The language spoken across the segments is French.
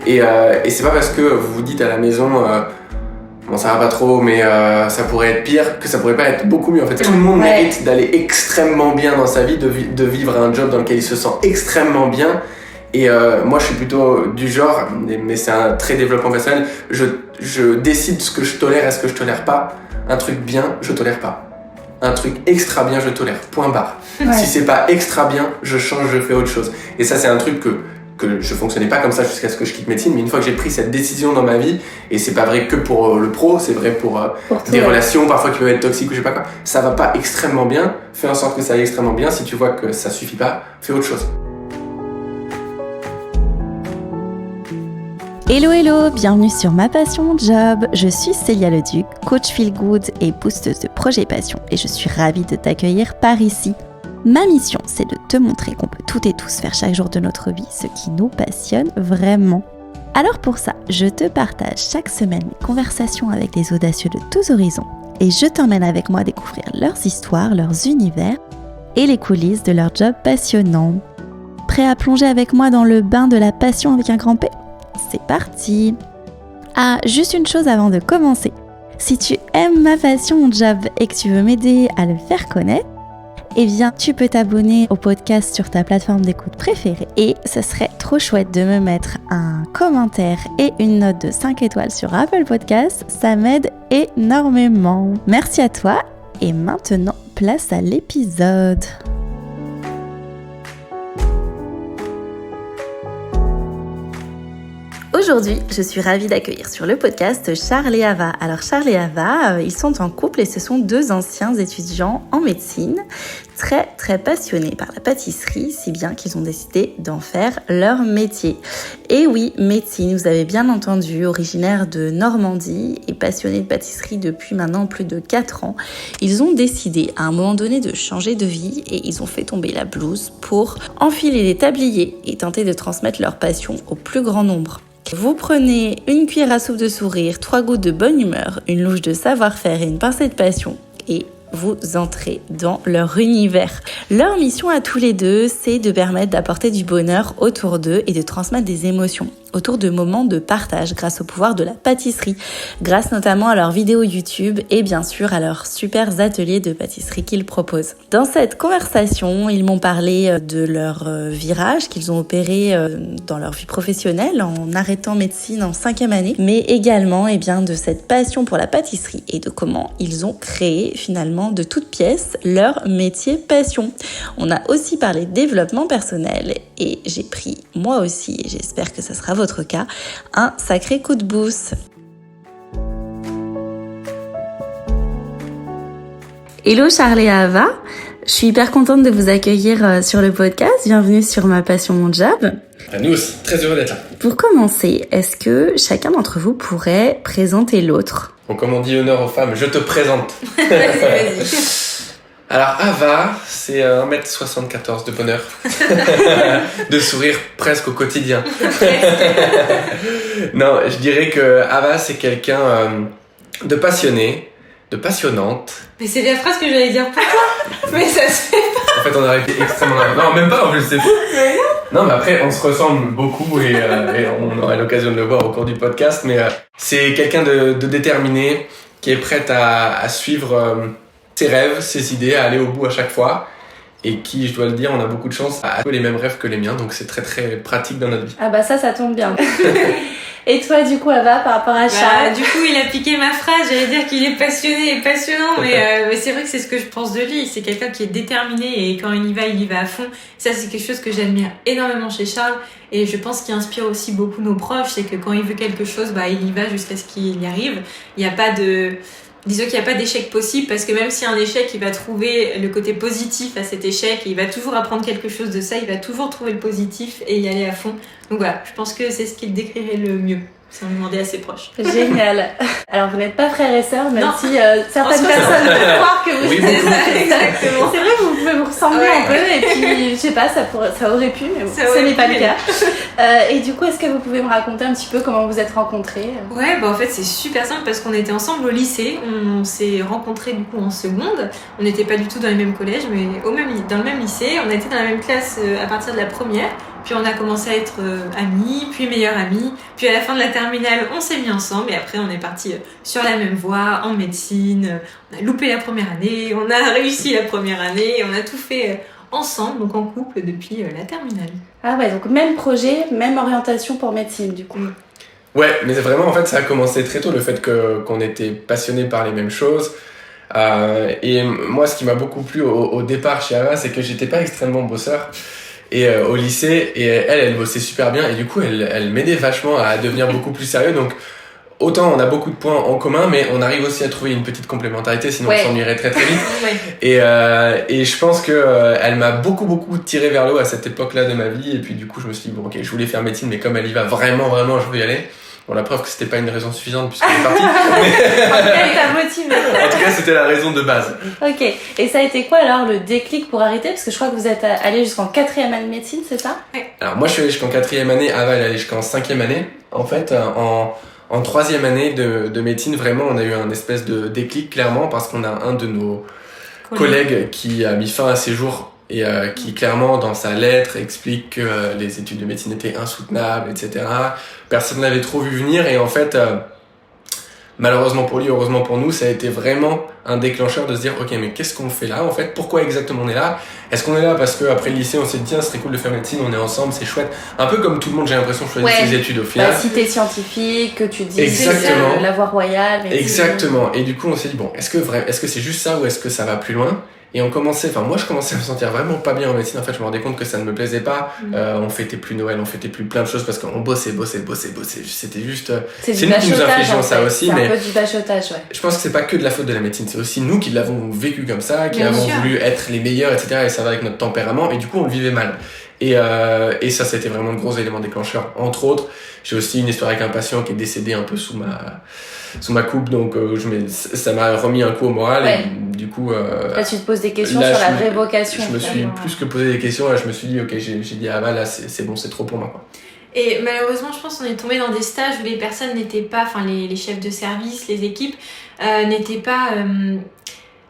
Et c'est pas parce que vous vous dites à la maison bon ça va pas trop mais ça pourrait être pire que ça pourrait pas être beaucoup mieux en fait. Tout le monde mérite d'aller extrêmement bien dans sa vie, de vivre un job dans lequel il se sent extrêmement bien. Et moi je suis plutôt du genre, mais c'est un très développement personnel, je décide ce que je tolère et ce que je tolère pas. Un truc bien, je tolère pas. Un truc extra bien, je tolère. Point barre. Si c'est pas extra bien, je change, je fais autre chose. Et ça c'est un truc que je fonctionnais pas comme ça jusqu'à ce que je quitte médecine, mais une fois que j'ai pris cette décision dans ma vie, et c'est pas vrai que pour le pro, c'est vrai pour des relations parfois qui peuvent être toxiques ou je sais pas quoi, ça va pas extrêmement bien, fais en sorte que ça aille extrêmement bien. Si tu vois que ça suffit pas, fais autre chose. Hello, bienvenue sur Ma Passion Mon Job. Je suis Célia Leduc, coach feel good et boosteuse de projets passion, et je suis ravie de t'accueillir par ici. Ma mission, c'est de te montrer qu'on peut toutes et tous faire chaque jour de notre vie ce qui nous passionne vraiment. Alors pour ça, je te partage chaque semaine mes conversations avec des audacieux de tous horizons et je t'emmène avec moi découvrir leurs histoires, leurs univers et les coulisses de leur job passionnant. Prêt à plonger avec moi dans le bain de la passion avec un grand P ? C'est parti! Ah, juste une chose avant de commencer. Si tu aimes Ma Passion Mon Job et que tu veux m'aider à le faire connaître, eh bien, tu peux t'abonner au podcast sur ta plateforme d'écoute préférée et ce serait trop chouette de me mettre un commentaire et une note de 5 étoiles sur Apple Podcasts, ça m'aide énormément. Merci à toi et maintenant, place à l'épisode. Aujourd'hui, je suis ravie d'accueillir sur le podcast Charles et Ava. Alors Charles et Ava, ils sont en couple et ce sont deux anciens étudiants en médecine, très passionnés par la pâtisserie, si bien qu'ils ont décidé d'en faire leur métier. Et oui, médecine, vous avez bien entendu, originaire de Normandie et passionnés de pâtisserie depuis maintenant plus de 4 ans. Ils ont décidé à un moment donné de changer de vie et ils ont fait tomber la blouse pour enfiler les tabliers et tenter de transmettre leur passion au plus grand nombre. Vous prenez une cuillère à soupe de sourire, 3 gouttes de bonne humeur, une louche de savoir-faire et une pincée de passion et vous entrez dans leur univers. Leur mission à tous les deux, c'est de permettre d'apporter du bonheur autour d'eux et de transmettre des émotions autour de moments de partage grâce au pouvoir de la pâtisserie, grâce notamment à leurs vidéos YouTube et bien sûr à leurs super ateliers de pâtisserie qu'ils proposent. Dans cette conversation, ils m'ont parlé de leur virage qu'ils ont opéré dans leur vie professionnelle en arrêtant médecine en 5e année, mais également de cette passion pour la pâtisserie et de comment ils ont créé finalement de toutes pièces leur métier passion. On a aussi parlé développement personnel et j'ai pris moi aussi, et j'espère que ça sera votre cas, un sacré coup de boost. Hello Charles et Ava, je suis hyper contente de vous accueillir sur le podcast. Bienvenue sur Ma Passion Mon Job. À nous aussi, très heureux d'être là. Pour commencer, est-ce que chacun d'entre vous pourrait présenter l'autre ? Bon, comme on dit honneur aux femmes, je te présente. Vas-y. Alors Ava, c'est 1m74 de bonheur, de sourire presque au quotidien. Non, je dirais que Ava c'est quelqu'un de passionné, de passionnante. Mais c'est la phrase que j'allais dire pour toi. Mais ça se fait pas. En fait on aurait été extrêmement... Non, même pas en plus, c'est fou. Non, mais après on se ressemble beaucoup et on aurait l'occasion de le voir au cours du podcast. Mais c'est quelqu'un de déterminé, qui est prête à suivre... ses rêves, ses idées, à aller au bout à chaque fois et qui, je dois le dire, on a beaucoup de chance à les mêmes rêves que les miens, donc c'est très pratique dans notre vie. Ah bah ça tombe bien. Et toi du coup Ava, par rapport à Charles? Du coup il a piqué ma phrase, j'allais dire qu'il est passionné et passionnant, mais c'est vrai que c'est ce que je pense de lui, c'est quelqu'un qui est déterminé et quand il y va à fond. Ça c'est quelque chose que j'admire énormément chez Charles et je pense qu'il inspire aussi beaucoup nos proches, c'est que quand il veut quelque chose, il y va jusqu'à ce qu'il y arrive. Il n'y a pas de... Disons qu'il n'y a pas d'échec possible parce que même s'il y a un échec, il va trouver le côté positif à cet échec et il va toujours apprendre quelque chose de ça, il va toujours trouver le positif et y aller à fond. Donc voilà, je pense que c'est ce qu'il décrirait le mieux si on demandait à ses proches. Génial. Alors vous n'êtes pas frères et sœurs, même si certaines personnes peuvent croire que vous êtes. Exactement. C'est vrai que vous pouvez vous ressembler un peu et puis je sais pas, ça aurait pu, mais ce n'est pas le cas. Et du coup, est-ce que vous pouvez me raconter un petit peu comment vous êtes rencontrés? Ouais, en fait c'est super simple parce qu'on était ensemble au lycée, on s'est rencontrés du coup en seconde, on n'était pas du tout dans les mêmes collèges mais dans le même lycée, on était dans la même classe à partir de la première Puis on a commencé à être amis, puis meilleurs amis. Puis à la fin de la terminale, on s'est mis ensemble et après on est parti sur la même voie en médecine. On a loupé la première année, on a réussi la première année, on a tout fait ensemble, donc en couple depuis la terminale. Ah ouais, donc même projet, même orientation pour médecine du coup. Ouais, mais vraiment, en fait, ça a commencé très tôt, le fait qu'on était passionnés par les mêmes choses. Et moi, ce qui m'a beaucoup plu au départ chez Ava, c'est que j'étais pas extrêmement bosseur. Et au lycée, et elle bossait super bien. Et du coup, elle m'aidait vachement à devenir beaucoup plus sérieux. Donc, autant on a beaucoup de points en commun, mais on arrive aussi à trouver une petite complémentarité, sinon on s'ennuierait très très vite. Et je pense que elle m'a beaucoup tiré vers le haut à cette époque-là de ma vie. Et puis du coup, je me suis dit, bon ok, je voulais faire médecine, mais comme elle y va vraiment, je veux y aller. Bon, la preuve que c'était pas une raison suffisante puisqu'elle est partie. En tout cas, elle t'a motivé. En tout cas, c'était la raison de base. Ok. Et ça a été quoi alors le déclic pour arrêter? Parce que je crois que vous êtes allé jusqu'en 4e année de médecine, c'est ça? Alors moi, je suis allé jusqu'en 4e année. Ava, elle est allée jusqu'en 5e année. En fait, en 3e année de médecine, vraiment, on a eu un espèce de déclic, clairement, parce qu'on a un de nos collègues qui a mis fin à ses jours et qui, clairement, dans sa lettre, explique que les études de médecine étaient insoutenables, etc. Personne ne l'avait trop vu venir et en fait, malheureusement pour lui, heureusement pour nous, ça a été vraiment un déclencheur de se dire, ok, mais qu'est-ce qu'on fait là, en fait? Pourquoi exactement on est là? Est-ce qu'on est là parce qu'après le lycée, on s'est dit, tiens, ce serait cool de faire médecine, on est ensemble, c'est chouette. Un peu comme tout le monde, j'ai l'impression, choisit ses études au final. Bah, si t'es scientifique, que tu dis exactement. La voie royale. Exactement. Et du coup, on s'est dit, bon, est-ce que c'est juste ça ou est-ce que ça va plus loin? Et moi je commençais à me sentir vraiment pas bien en médecine. En fait, je me rendais compte que ça ne me plaisait pas. On fêtait plus Noël, on fêtait plus plein de choses parce qu'on bossait. C'était juste. C'est nous qui nous infligeons ça aussi, c'est mais. un peu du bachotage, ouais. Je pense que c'est pas que de la faute de la médecine, c'est aussi nous qui l'avons vécu comme ça, qui avons voulu être les meilleurs, etc. Et ça va avec notre tempérament. Et du coup, on le vivait mal. Et ça, c'était vraiment le gros élément déclencheur. Entre autres, j'ai aussi une histoire avec un patient qui est décédé un peu sous ma coupe, donc ça m'a remis un coup au moral. Ouais. Et du coup, là, tu te poses des questions sur la révocation. Je me suis plus que posé des questions. Là, je me suis dit, ok, j'ai dit à Ava, là, c'est bon, c'est trop pour moi, quoi. Et malheureusement, je pense qu'on est tombé dans des stages où les personnes n'étaient pas, enfin les chefs de service, les équipes n'étaient pas.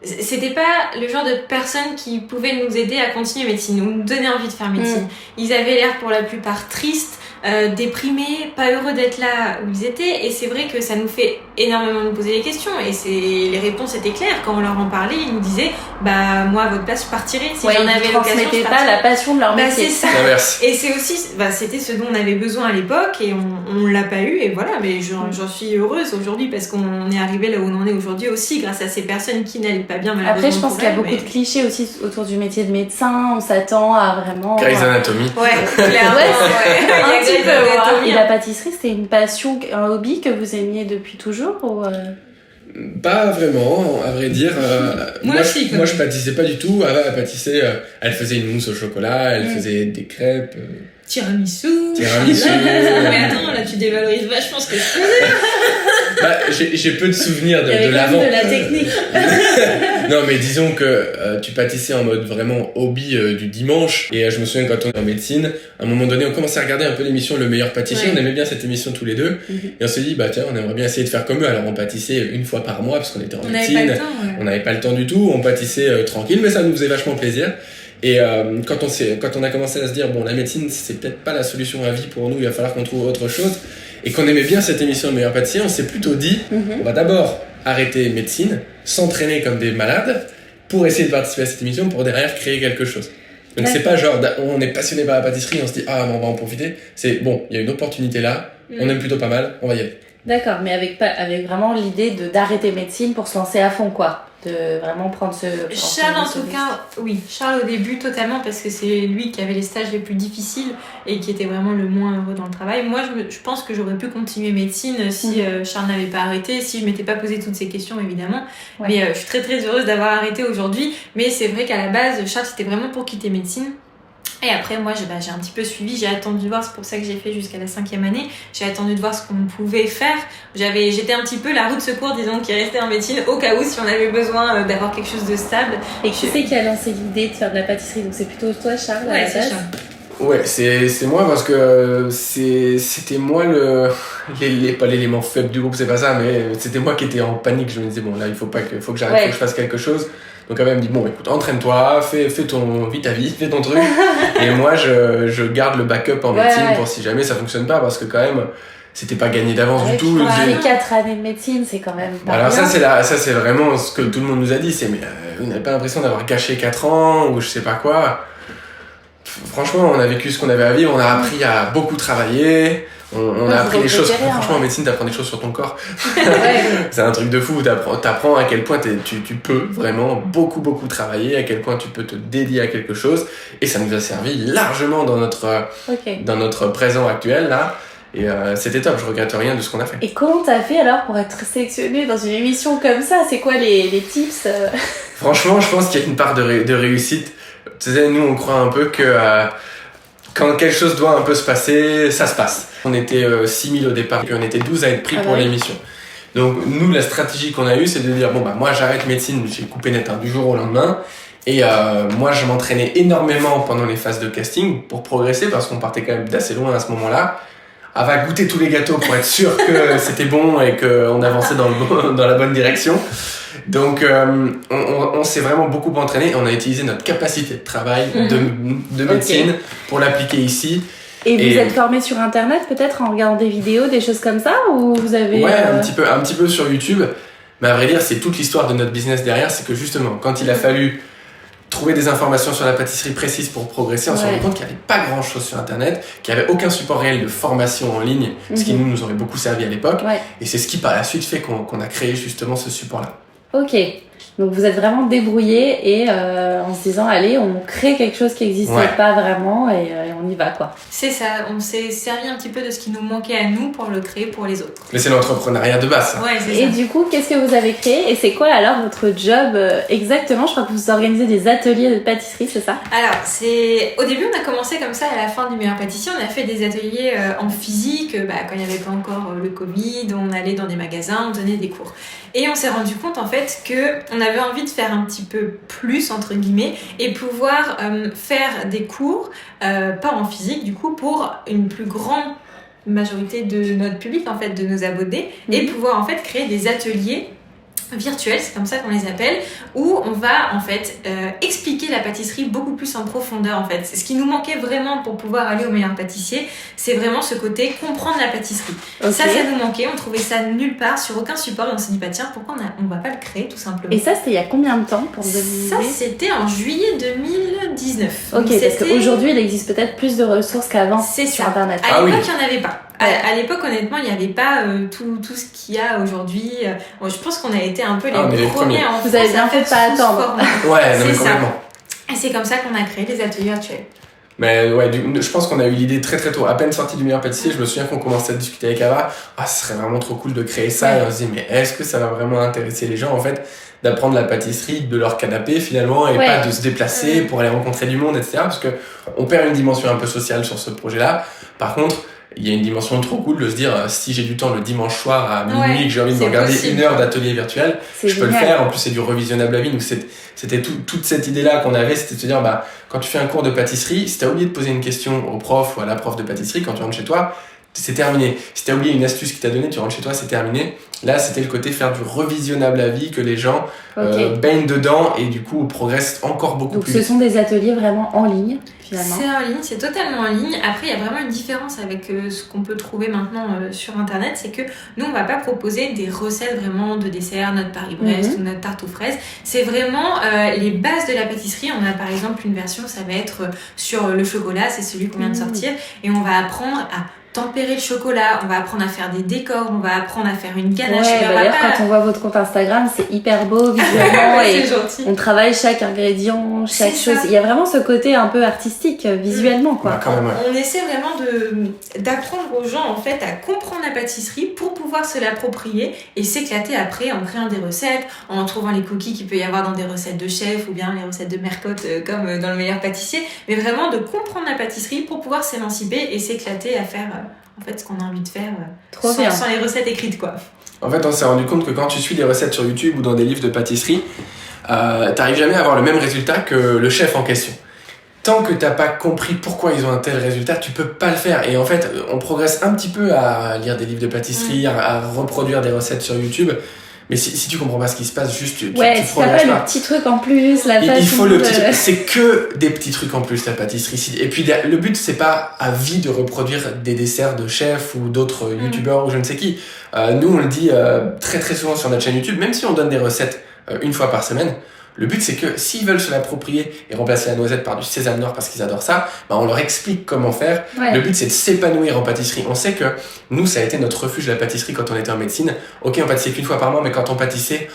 C'était pas le genre de personnes qui pouvaient nous aider à continuer médecine ou nous donner envie de faire médecine. Ils avaient l'air pour la plupart tristes, déprimés, pas heureux d'être là où ils étaient, et c'est vrai que ça nous fait énormément nous poser des questions, et les réponses étaient claires. Quand on leur en parlait, ils nous disaient, bah moi à votre place je partirais si j'en avais l'occasion. Ils pas la passion de leur métier. C'est ça. Et c'est aussi, c'était ce dont on avait besoin à l'époque, et on l'a pas eu, et voilà. Mais j'en suis heureuse aujourd'hui parce qu'on est arrivé là où on en est aujourd'hui aussi grâce à ces personnes qui n'allaient pas bien, malheureusement. Après, je pense qu'il y a beaucoup de clichés aussi autour du métier de médecin. On s'attend à vraiment. Grey's Anatomy. Ouais, clairement. Un petit peu. Et la pâtisserie, c'était une passion, un hobby que vous aimiez depuis toujours ou Pas vraiment, à vrai dire. Moi, je pâtissais pas du tout. Ava, elle pâtissait. Elle faisait une mousse au chocolat, elle faisait des crêpes. Tiramisu. Ah, Mais attends, là tu dévalorises vachement ce que je faisais. J'ai peu de souvenirs de l'avant. de la technique. Non, mais disons que tu pâtissais en mode vraiment hobby du dimanche. Et je me souviens quand on était en médecine, à un moment donné, on commençait à regarder un peu l'émission Le Meilleur Pâtissier. On aimait bien cette émission tous les deux. Et on s'est dit, bah tiens, on aimerait bien essayer de faire comme eux. Alors on pâtissait une fois par mois parce qu'on était en médecine. On n'avait pas le temps du tout. On pâtissait tranquille, mais ça nous faisait vachement plaisir. Et quand on a commencé à se dire, bon, la médecine, c'est peut-être pas la solution à vie pour nous, il va falloir qu'on trouve autre chose, et qu'on aimait bien cette émission Le Meilleur Pâtissier, on s'est plutôt dit, on va d'abord arrêter médecine, s'entraîner comme des malades, pour essayer de participer à cette émission, pour derrière créer quelque chose. Donc c'est pas genre, on est passionné par la pâtisserie, on se dit, ah, on va en profiter. C'est bon, il y a une opportunité là, on aime plutôt pas mal, on va y aller. D'accord, mais avec vraiment l'idée d'arrêter médecine pour se lancer à fond, quoi. De vraiment prendre ce... Charles, en tout cas, oui. Charles, au début, totalement, parce que c'est lui qui avait les stages les plus difficiles et qui était vraiment le moins heureux dans le travail. Moi, je pense que j'aurais pu continuer médecine si Charles n'avait pas arrêté, si je m'étais pas posé toutes ces questions, évidemment. Ouais. Mais je suis très, très heureuse d'avoir arrêté aujourd'hui. Mais c'est vrai qu'à la base, Charles, c'était vraiment pour quitter médecine. Et après, moi, j'ai un petit peu suivi, j'ai attendu de voir, c'est pour ça que j'ai fait jusqu'à la 5e année, j'ai attendu de voir ce qu'on pouvait faire. J'étais un petit peu la roue de secours, disons, qui restait en médecine, au cas où, si on avait besoin d'avoir quelque chose de stable. Et tu sais qui a lancé l'idée de faire de la pâtisserie, donc c'est plutôt toi, Charles, à la base. Ouais, c'est moi parce que c'était moi pas l'élément faible du groupe, c'est pas ça, mais c'était moi qui étais en panique. Je me disais, bon, là, il faut que j'arrête, faut que je fasse quelque chose. Donc elle me dit, bon, écoute, entraîne-toi, fais ta vie, fais ton truc. Et moi, je garde le backup en médecine pour si jamais ça fonctionne pas, parce que quand même, c'était pas gagné d'avance du tout. 4 années de médecine, c'est quand même pas alors bien. ça c'est vraiment ce que tout le monde nous a dit, c'est mais vous n'avez pas l'impression d'avoir gâché 4 ans ou je sais pas quoi. Franchement, on a vécu ce qu'on avait à vivre, on a appris à beaucoup travailler, on a appris les choses. Franchement, en médecine, t'apprends des choses sur ton corps. C'est un truc de fou, t'apprends à quel point tu peux vraiment beaucoup travailler, à quel point tu peux te dédier à quelque chose. Et ça nous a servi largement dans notre présent actuel, là. Et c'était top, je regrette rien de ce qu'on a fait. Et comment t'as fait alors pour être sélectionné dans une émission comme ça? C'est quoi les tips? Franchement, je pense qu'il y a une part de réussite. Tu sais, nous on croit un peu que quand quelque chose doit un peu se passer, ça se passe. On était 6000 au départ, puis on était 12 à être pris pour l'émission. Donc nous, la stratégie qu'on a eue, c'est de dire, bon bah moi j'arrête médecine, j'ai coupé net du jour au lendemain. Et moi je m'entraînais énormément pendant les phases de casting pour progresser, parce qu'on partait quand même d'assez loin à ce moment-là. Elle va goûter tous les gâteaux pour être sûr que c'était bon et qu'on avançait dans la bonne direction. Donc on s'est vraiment beaucoup entraîné et on a utilisé notre capacité de travail de médecine pour l'appliquer ici. Et vous êtes formé sur internet peut-être en regardant des vidéos, des choses comme ça, ou vous avez... Ouais, un petit peu sur YouTube. Mais à vrai dire, c'est toute l'histoire de notre business derrière, c'est que justement, quand il a fallu trouver des informations sur la pâtisserie précises pour progresser, on s'est rendu compte qu'il n'y avait pas grand chose sur internet, qu'il n'y avait aucun support réel de formation en ligne, ce qui nous aurait beaucoup servi à l'époque. Et c'est ce qui par la suite fait qu'on a créé justement ce support-là. Ok, donc vous êtes vraiment débrouillés et en se disant allez, on crée quelque chose qui n'existait pas vraiment et on y va quoi. C'est ça, on s'est servi un petit peu de ce qui nous manquait à nous pour le créer pour les autres. Mais c'est l'entrepreneuriat de base. Ouais, c'est et ça. Du coup, qu'est-ce que vous avez créé et c'est quoi alors votre job exactement? Je crois que vous organisez des ateliers de pâtisserie, c'est ça? Alors, au début on a commencé comme ça à la fin du meilleur pâtissier, on a fait des ateliers en physique, quand il n'y avait pas encore le Covid, on allait dans des magasins, on donnait des cours. Et on s'est rendu compte en fait qu'on avait envie de faire un petit peu plus entre guillemets et pouvoir faire des cours, pas en physique du coup, pour une plus grande majorité de notre public en fait, de nos abonnés, et pouvoir en fait créer des ateliers virtuels, c'est comme ça qu'on les appelle, où on va en fait expliquer la pâtisserie beaucoup plus en profondeur en fait. C'est ce qui nous manquait vraiment pour pouvoir aller au meilleur pâtissier, c'est vraiment ce côté comprendre la pâtisserie. Ça nous manquait, on trouvait ça nulle part, sur aucun support, et on s'est dit bah tiens, pourquoi on va pas le créer tout simplement. Et ça c'était il y a combien de temps pour Ça c'était en juillet 2019. Ok, parce qu'aujourd'hui il existe peut-être plus de ressources qu'avant sur internet. À l'époque il n'y en avait pas. À l'époque, honnêtement, il n'y avait pas tout ce qu'il y a aujourd'hui. Je pense qu'on a été un peu les premiers en France. Vous avez bien fait de pas attendre. Ouais, non, mais complètement. Et c'est comme ça qu'on a créé les ateliers virtuels. Mais ouais, je pense qu'on a eu l'idée très très tôt. À peine sorti du meilleur pâtissier, je me souviens qu'on commençait à discuter avec Ava. Ce serait vraiment trop cool de créer ça. Et on se dit, mais est-ce que ça va vraiment intéresser les gens en fait d'apprendre la pâtisserie de leur canapé finalement et pas de se déplacer pour aller rencontrer du monde, etc. Parce que on perd une dimension un peu sociale sur ce projet-là. Par contre, il y a une dimension trop cool de se dire si j'ai du temps le dimanche soir à minuit que j'ai envie de me regarder une heure d'atelier virtuel, je peux le faire. En plus c'est du revisionnable à vie, donc c'était toute cette idée là qu'on avait, c'était de se dire quand tu fais un cours de pâtisserie, si t'as oublié de poser une question au prof ou à la prof de pâtisserie quand tu rentres chez toi, c'est terminé. Si t'as oublié une astuce qu'il t'a donnée, tu rentres chez toi, c'est terminé. Là, c'était le côté faire du revisionnable à vie, que les gens baignent dedans et du coup progressent encore beaucoup plus. Donc ce sont des ateliers vraiment en ligne finalement. C'est en ligne, c'est totalement en ligne. Après, il y a vraiment une différence avec ce qu'on peut trouver maintenant sur internet, c'est que nous, on va pas proposer des recettes vraiment de dessert, notre Paris-Brest ou notre tarte aux fraises. C'est vraiment les bases de la pâtisserie. On a par exemple une version, ça va être sur le chocolat, c'est celui qu'on vient de sortir, et on va apprendre à tempérer le chocolat, on va apprendre à faire des décors, on va apprendre à faire une ganache. Quand on voit votre compte Instagram, c'est hyper beau visuellement et gentil. On travaille chaque ingrédient, chaque chose. Il y a vraiment ce côté un peu artistique visuellement quoi. Quand même, On essaie vraiment d'apprendre aux gens en fait à comprendre la pâtisserie pour pouvoir se l'approprier et s'éclater après en créant des recettes, en trouvant les cookies qu'il peut y avoir dans des recettes de chef ou bien les recettes de Mercotte comme dans le meilleur pâtissier, mais vraiment de comprendre la pâtisserie pour pouvoir s'émanciper et s'éclater à faire en fait ce qu'on a envie de faire sans les recettes écrites quoi. En fait, on s'est rendu compte que quand tu suis des recettes sur YouTube ou dans des livres de pâtisserie, t'arrives jamais à avoir le même résultat que le chef en question. Tant que t'as pas compris pourquoi ils ont un tel résultat, tu peux pas le faire. Et en fait, on progresse un petit peu à lire des livres de pâtisserie, à reproduire des recettes sur YouTube, Mais si tu comprends pas ce qui se passe, juste tu si prends t'as pas le petit truc en plus, la façon il faut le petit truc. C'est que des petits trucs en plus, la pâtisserie. Et puis le but, c'est pas à vie de reproduire des desserts de chefs ou d'autres youtubeurs ou je ne sais qui. Nous, on le dit très très souvent sur notre chaîne YouTube, même si on donne des recettes une fois par semaine. Le but, c'est que s'ils veulent se l'approprier et remplacer la noisette par du sésame noir parce qu'ils adorent ça, on leur explique comment faire. Le but, c'est de s'épanouir en pâtisserie. On sait que nous, ça a été notre refuge, la pâtisserie, quand on était en médecine. Ok, on pâtissait qu'une fois par mois, mais quand on pâtissait,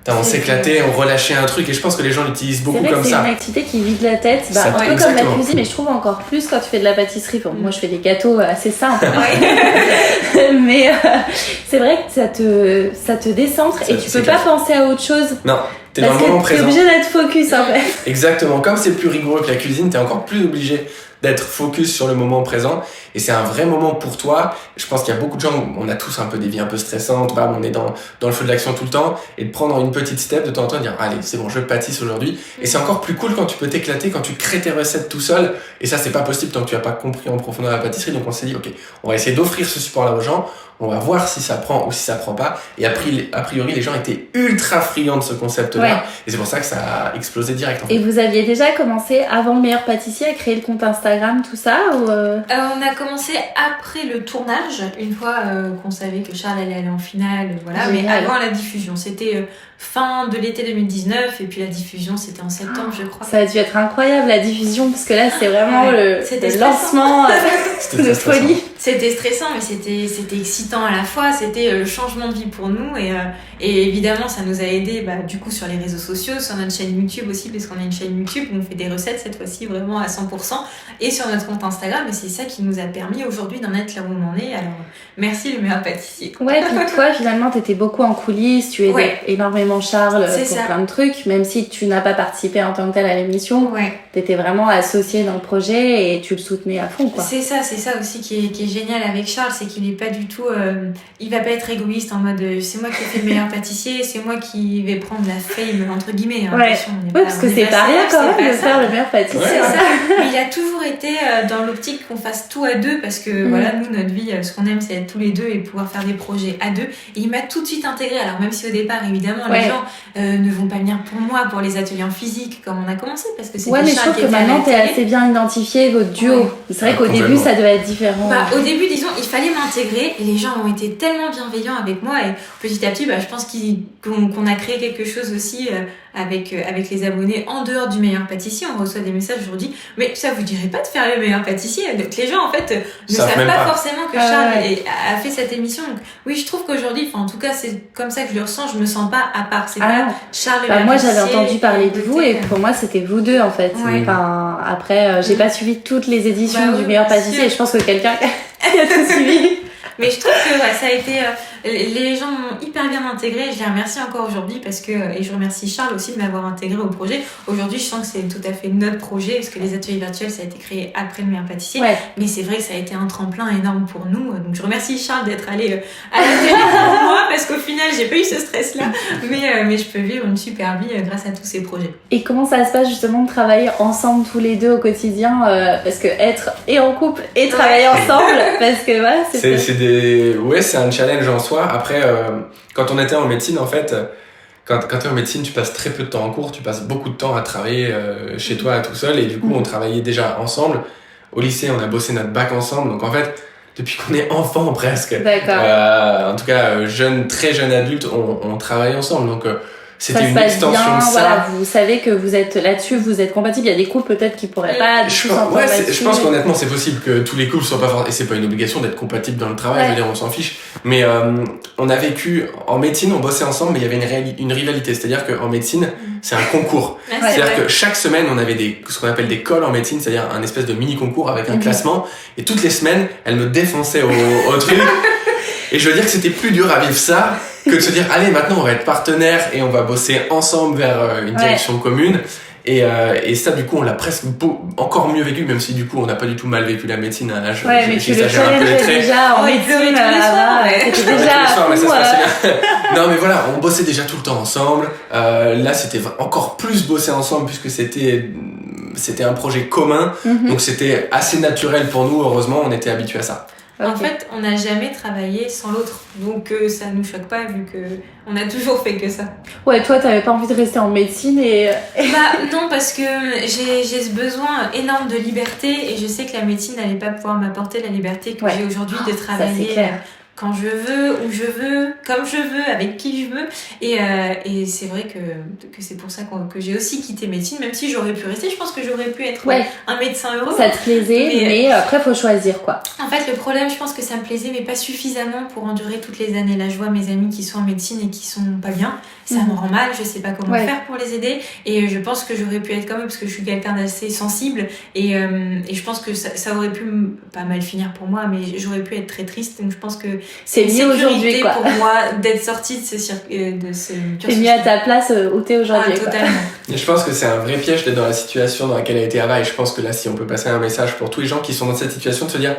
on s'éclatait, on relâchait un truc, et je pense que les gens l'utilisent beaucoup comme ça. C'est une activité qui vide la tête, un peu comme la cuisine, mais je trouve encore plus quand tu fais de la pâtisserie. Bon, moi, je fais des gâteaux assez simples, mais c'est vrai que ça te décentre et tu peux pas penser à autre chose. Non. T'es dans le moment présent. T'es obligé d'être focus en fait. Exactement. Comme c'est plus rigoureux que la cuisine, t'es encore plus obligé d'être focus sur le moment présent. Et c'est un vrai moment pour toi. Je pense qu'il y a beaucoup de gens, on a tous un peu des vies un peu stressantes, on est dans le feu de l'action tout le temps. Et de prendre une petite step de temps en temps et dire, allez, c'est bon, je pâtisse aujourd'hui. Et c'est encore plus cool quand tu peux t'éclater, quand tu crées tes recettes tout seul. Et ça, c'est pas possible tant que tu as pas compris en profondeur la pâtisserie. Donc on s'est dit, ok, on va essayer d'offrir ce support-là aux gens. On va voir si ça prend ou si ça prend pas. Et a priori, les gens étaient ultra friands de ce concept-là. Ouais. Et c'est pour ça que ça a explosé direct. En fait. Et vous aviez déjà commencé, avant le meilleur pâtissier, à créer le compte Instagram, tout ça ou On a commencé après le tournage, une fois qu'on savait que Charles allait aller en finale. Voilà. Mais avant la diffusion. C'était fin de l'été 2019. Et puis la diffusion, c'était en septembre, je crois. Ça a dû être incroyable, la diffusion. Parce que là, c'est vraiment le lancement de folie. C'était stressant, mais c'était excitant à la fois. C'était le changement de vie pour nous. Et évidemment, ça nous a aidé du coup sur les réseaux sociaux, sur notre chaîne YouTube aussi, parce qu'on a une chaîne YouTube où on fait des recettes cette fois-ci vraiment à 100%. Et sur notre compte Instagram. Et c'est ça qui nous a permis aujourd'hui d'en être là où on en est. Alors, merci le meilleur pâtissier. Ouais, puis toi, finalement, t'étais beaucoup en coulisses. Tu aidais énormément Charles pour plein de trucs. Même si tu n'as pas participé en tant que tel à l'émission, t'étais vraiment associée dans le projet et tu le soutenais à fond, quoi. C'est ça aussi qui est génial avec Charles, c'est qu'il est pas du tout, il va pas être égoïste en mode c'est moi qui ai fait le meilleur pâtissier, c'est moi qui vais prendre la fame entre guillemets. Parce que c'est pas rien quand même de faire le meilleur pâtissier. C'est ça. Mais il a toujours été dans l'optique qu'on fasse tout à deux parce que voilà, nous notre vie, ce qu'on aime c'est être tous les deux et pouvoir faire des projets à deux. Et il m'a tout de suite intégré. Alors même si au départ évidemment les gens ne vont pas venir pour moi pour les ateliers en physique comme on a commencé parce que c'était mais je trouve que maintenant t'es assez bien identifié votre duo. C'est vrai qu'au début ça devait être différent. Au début, disons, il fallait m'intégrer et les gens ont été tellement bienveillants avec moi et petit à petit, je pense qu'on a créé quelque chose aussi avec les abonnés en dehors du meilleur pâtissier. On reçoit des messages aujourd'hui, mais ça vous dirait pas de faire le meilleur pâtissier? Donc les gens en fait ne savent pas forcément que Charles a fait cette émission. Donc, oui, je trouve qu'aujourd'hui, en tout cas, c'est comme ça que je le ressens. Je me sens pas à part. C'est pas Charles le meilleur moi, pâtissier. J'avais entendu parler de vous et pour moi, c'était vous deux en fait. Enfin, après, j'ai pas suivi toutes les éditions du meilleur pâtissier. Et je pense que quelqu'un qui a tout suivi. Mais je trouve que ça a été les gens m'ont hyper bien intégré. Je les remercie encore aujourd'hui parce que et je remercie Charles aussi de m'avoir intégré au projet. Aujourd'hui, je sens que c'est tout à fait notre projet parce que les ateliers virtuels ça a été créé après le meilleur pâtissier. Mais c'est vrai que ça a été un tremplin énorme pour nous. Donc je remercie Charles d'être allé à l'atelier pour moi parce qu'au final, j'ai pas eu ce stress là. Mais je peux vivre une super vie grâce à tous ces projets. Et comment ça se passe justement de travailler ensemble tous les deux au quotidien parce que être et en couple et travailler ensemble parce que voilà, c'est un challenge en soi. Après, quand on était en médecine, en fait, quand tu es en médecine, tu passes très peu de temps en cours, tu passes beaucoup de temps à travailler chez toi tout seul. Et du coup, on travaillait déjà ensemble. Au lycée, on a bossé notre bac ensemble. Donc en fait, depuis qu'on est enfant presque, en tout cas très jeune adulte, on travaille ensemble. Donc c'était une extension bien, de ça. Voilà, vous savez que vous êtes là-dessus, vous êtes compatibles. Il y a des couples peut-être qui pourraient pas. Je pense qu'honnêtement, c'est possible que tous les couples soient pas forts. Et c'est pas une obligation d'être compatible dans le travail. Je veux dire, on s'en fiche. Mais on a vécu en médecine, on bossait ensemble, mais il y avait une rivalité. C'est-à-dire qu'en médecine, c'est un concours. C'est-à-dire que chaque semaine, on avait ce qu'on appelle des calls en médecine, c'est-à-dire un espèce de mini concours avec un classement. Et toutes les semaines, elle me défonçait au truc. Et je veux dire que c'était plus dur à vivre ça que de se dire allez maintenant on va être partenaires et on va bosser ensemble vers une direction commune. Et ça du coup on l'a presque encore mieux vécu, même si du coup on n'a pas du tout mal vécu la médecine. Là, mais tu le challengeais déjà en médecine c'était déjà non mais voilà, on bossait déjà tout le temps ensemble. Là c'était encore plus bosser ensemble puisque c'était un projet commun. Donc c'était assez naturel pour nous, heureusement on était habitués à ça. En fait, on n'a jamais travaillé sans l'autre. Donc, ça nous choque pas vu qu'on a toujours fait que ça. Ouais, toi, t'avais pas envie de rester en médecine Non, parce que j'ai ce besoin énorme de liberté et je sais que la médecine n'allait pas pouvoir m'apporter la liberté que j'ai aujourd'hui de travailler. Ça, c'est clair. Quand je veux, où je veux, comme je veux, avec qui je veux. Et c'est vrai que c'est pour ça que j'ai aussi quitté médecine, même si j'aurais pu rester. Je pense que j'aurais pu être un médecin heureux. Ça te plaisait, mais après, faut choisir, quoi. En fait, le problème, je pense que ça me plaisait, mais pas suffisamment pour endurer toutes les années. Là, je vois mes amis qui sont en médecine et qui sont pas bien. Ça me rend mal, je sais pas comment faire pour les aider. Et je pense que j'aurais pu être comme eux, parce que je suis quelqu'un d'assez sensible. Et je pense que ça aurait pu pas mal finir pour moi, mais j'aurais pu être très triste. Donc je pense que c'est mieux aujourd'hui, quoi. Pour moi d'être sortie de ce c'est mieux à ta place où t'es aujourd'hui. Totalement. Et je pense que c'est un vrai piège d'être dans la situation dans laquelle a été Ava. Et je pense que là, si on peut passer un message pour tous les gens qui sont dans cette situation, de se dire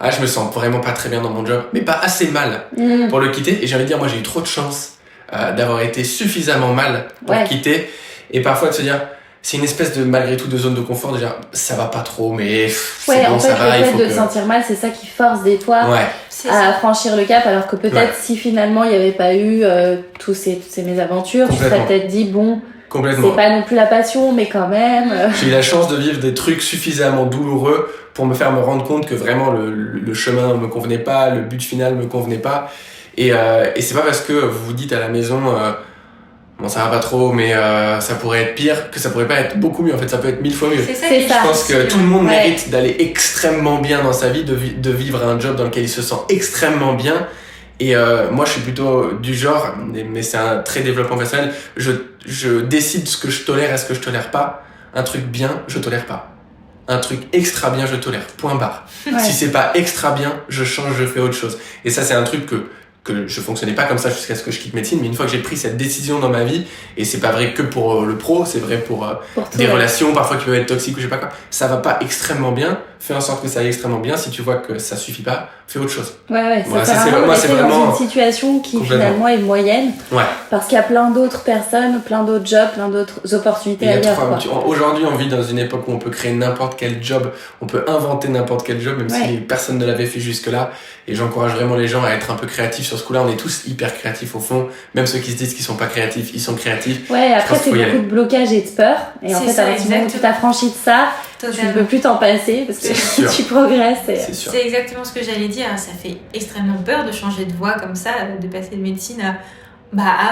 je me sens vraiment pas très bien dans mon job, mais pas assez mal pour le quitter. Et j'ai envie de dire, moi j'ai eu trop de chance d'avoir été suffisamment mal pour quitter. Et parfois de se dire, c'est une espèce de, malgré tout, de zone de confort, de dire ça va pas trop, mais c'est bon, ça va. Le fait de te sentir mal, c'est ça qui force des fois à franchir le cap, alors que peut-être si finalement il n'y avait pas eu toutes ces mésaventures, tu serais peut-être dit c'est pas non plus la passion, mais quand même. J'ai eu la chance de vivre des trucs suffisamment douloureux pour me rendre compte que vraiment le chemin me convenait pas, le but final me convenait pas. Et c'est pas parce que vous vous dites à la maison ça va pas trop, mais ça pourrait être pire, que ça pourrait pas être beaucoup mieux. En fait, ça peut être 1000 fois mieux. C'est ça. Je pense que tout le monde mérite d'aller extrêmement bien dans sa vie, de vivre un job dans lequel il se sent extrêmement bien. Et moi, je suis plutôt du genre, mais c'est un très développement personnel, je décide ce que je tolère et ce que je tolère pas. Un truc bien, je tolère pas. Un truc extra bien, je tolère. Point barre. Si c'est pas extra bien, je change, je fais autre chose. Et ça, c'est un truc que je fonctionnais pas comme ça jusqu'à ce que je quitte médecine, mais une fois que j'ai pris cette décision dans ma vie, et c'est pas vrai que pour le pro, c'est vrai pour des relations parfois qui peuvent être toxiques ou je sais pas quoi, ça va pas extrêmement bien, fais en sorte que ça aille extrêmement bien. Si tu vois que ça suffit pas, fais autre chose. Voilà, c'est vraiment dans une situation qui finalement est moyenne, parce qu'il y a plein d'autres personnes, plein d'autres jobs, plein d'autres opportunités ailleurs. Aujourd'hui, on vit dans une époque où on peut créer n'importe quel job, on peut inventer n'importe quel job, même si personne ne l'avait fait jusque-là. Et j'encourage vraiment les gens à être un peu créatifs sur ce coup-là. On est tous hyper créatifs au fond. Même ceux qui se disent qu'ils sont pas créatifs, ils sont créatifs. Ouais, après c'est beaucoup de blocage et de peur. Et en fait, à partir du moment où tu t'affranchis de ça, tu ne peux plus t'en passer parce que tu progresses. C'est exactement ce que j'allais dire. Ça fait extrêmement peur de changer de voie comme ça, de passer de médecine à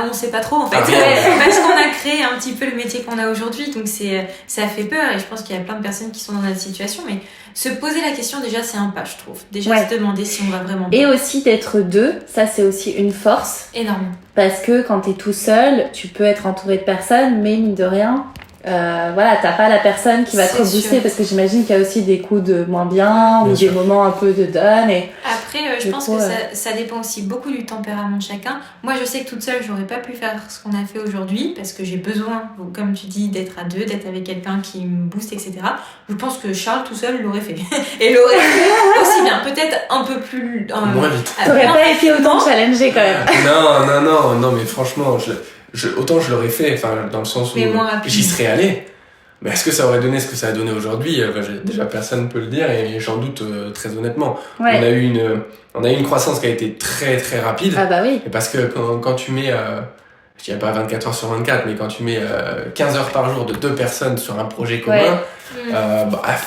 on sait pas trop en fait. Parce qu'on a créé un petit peu le métier qu'on a aujourd'hui. Donc ça fait peur et je pense qu'il y a plein de personnes qui sont dans notre situation. Mais se poser la question, déjà, c'est un pas, je trouve. Déjà, se demander si on va vraiment bien. Et aussi d'être deux, ça, c'est aussi une force. Énorme. Parce que quand t'es tout seul, tu peux être entouré de personnes, mais mine de rien, t'as pas la personne qui va te rebooster, parce que j'imagine qu'il y a aussi des coups de moins bien ou des moments un peu de down. Et après, je pense que ça dépend aussi beaucoup du tempérament de chacun. Moi, je sais que toute seule, j'aurais pas pu faire ce qu'on a fait aujourd'hui, parce que j'ai besoin, comme tu dis, d'être à deux, d'être avec quelqu'un qui me booste, etc. Je pense que Charles tout seul l'aurait fait. Et l'aurait fait aussi bien, peut-être un peu plus... moins vite. T'aurais pas été autant challengé quand même. Non, mais franchement, autant je l'aurais fait, dans le sens où j'y serais allé. Mais est-ce que ça aurait donné ce que ça a donné aujourd'hui ? Déjà, personne ne peut le dire et j'en doute très honnêtement. On a eu une croissance qui a été très très rapide. Ah bah oui. Et parce que quand tu mets, je dirais pas 24 heures sur 24, mais quand tu mets 15 heures par jour de 2 personnes sur un projet commun,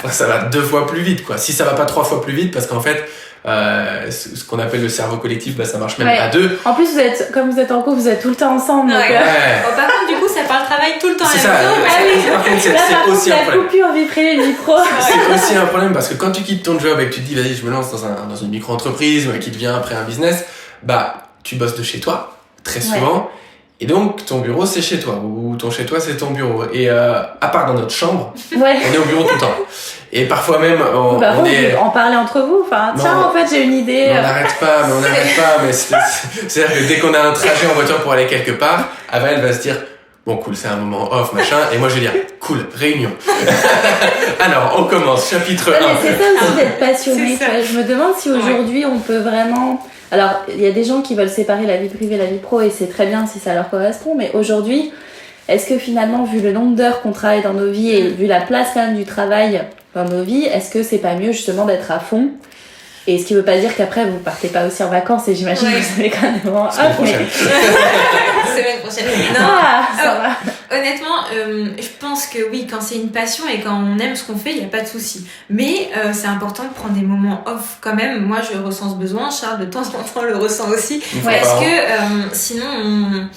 ça va 2 fois plus vite, quoi. Si ça va pas 3 fois plus vite, parce qu'en fait, ce qu'on appelle le cerveau collectif, ça marche même à 2. En plus, comme vous êtes en couple, vous êtes tout le temps ensemble. Donc par contre, du coup, ça parle travail tout le temps. C'est ça. C'est aussi un problème. La coupure vie privée, micro. C'est aussi un problème parce que quand tu quittes ton job et que tu te dis, vas-y, je me lance dans une micro-entreprise qui devient après un business, tu bosses de chez toi, très souvent. Et donc, ton bureau, c'est chez toi, ou ton chez toi, c'est ton bureau. Et à part dans notre chambre, on est au bureau tout le temps. Et parfois même, on est... En parler entre vous, en fait, j'ai une idée. On n'arrête pas, mais c'est-à-dire que dès qu'on a un trajet en voiture pour aller quelque part, Ava, elle va se dire, bon, cool, c'est un moment off, machin, et moi, je vais dire, cool, réunion. Alors, on commence, chapitre 1. Mais c'est ça aussi d'être passionné, je me demande si aujourd'hui, on peut vraiment... Alors, il y a des gens qui veulent séparer la vie privée et la vie pro, et c'est très bien si ça leur correspond, mais aujourd'hui, est-ce que finalement, vu le nombre d'heures qu'on travaille dans nos vies et vu la place quand même du travail dans nos vies, est-ce que c'est pas mieux justement d'être à fond Et ce qui veut pas dire qu'après vous partez pas aussi en vacances, et j'imagine que vous allez quand même Semaine prochaine. Semaine prochaine. Non, ça va. honnêtement, je pense que oui, quand c'est une passion et quand on aime ce qu'on fait, il n'y a pas de souci. Mais c'est important de prendre des moments off quand même. Moi, je ressens ce besoin. Charles, de temps en temps, le ressent aussi. Parce que sinon,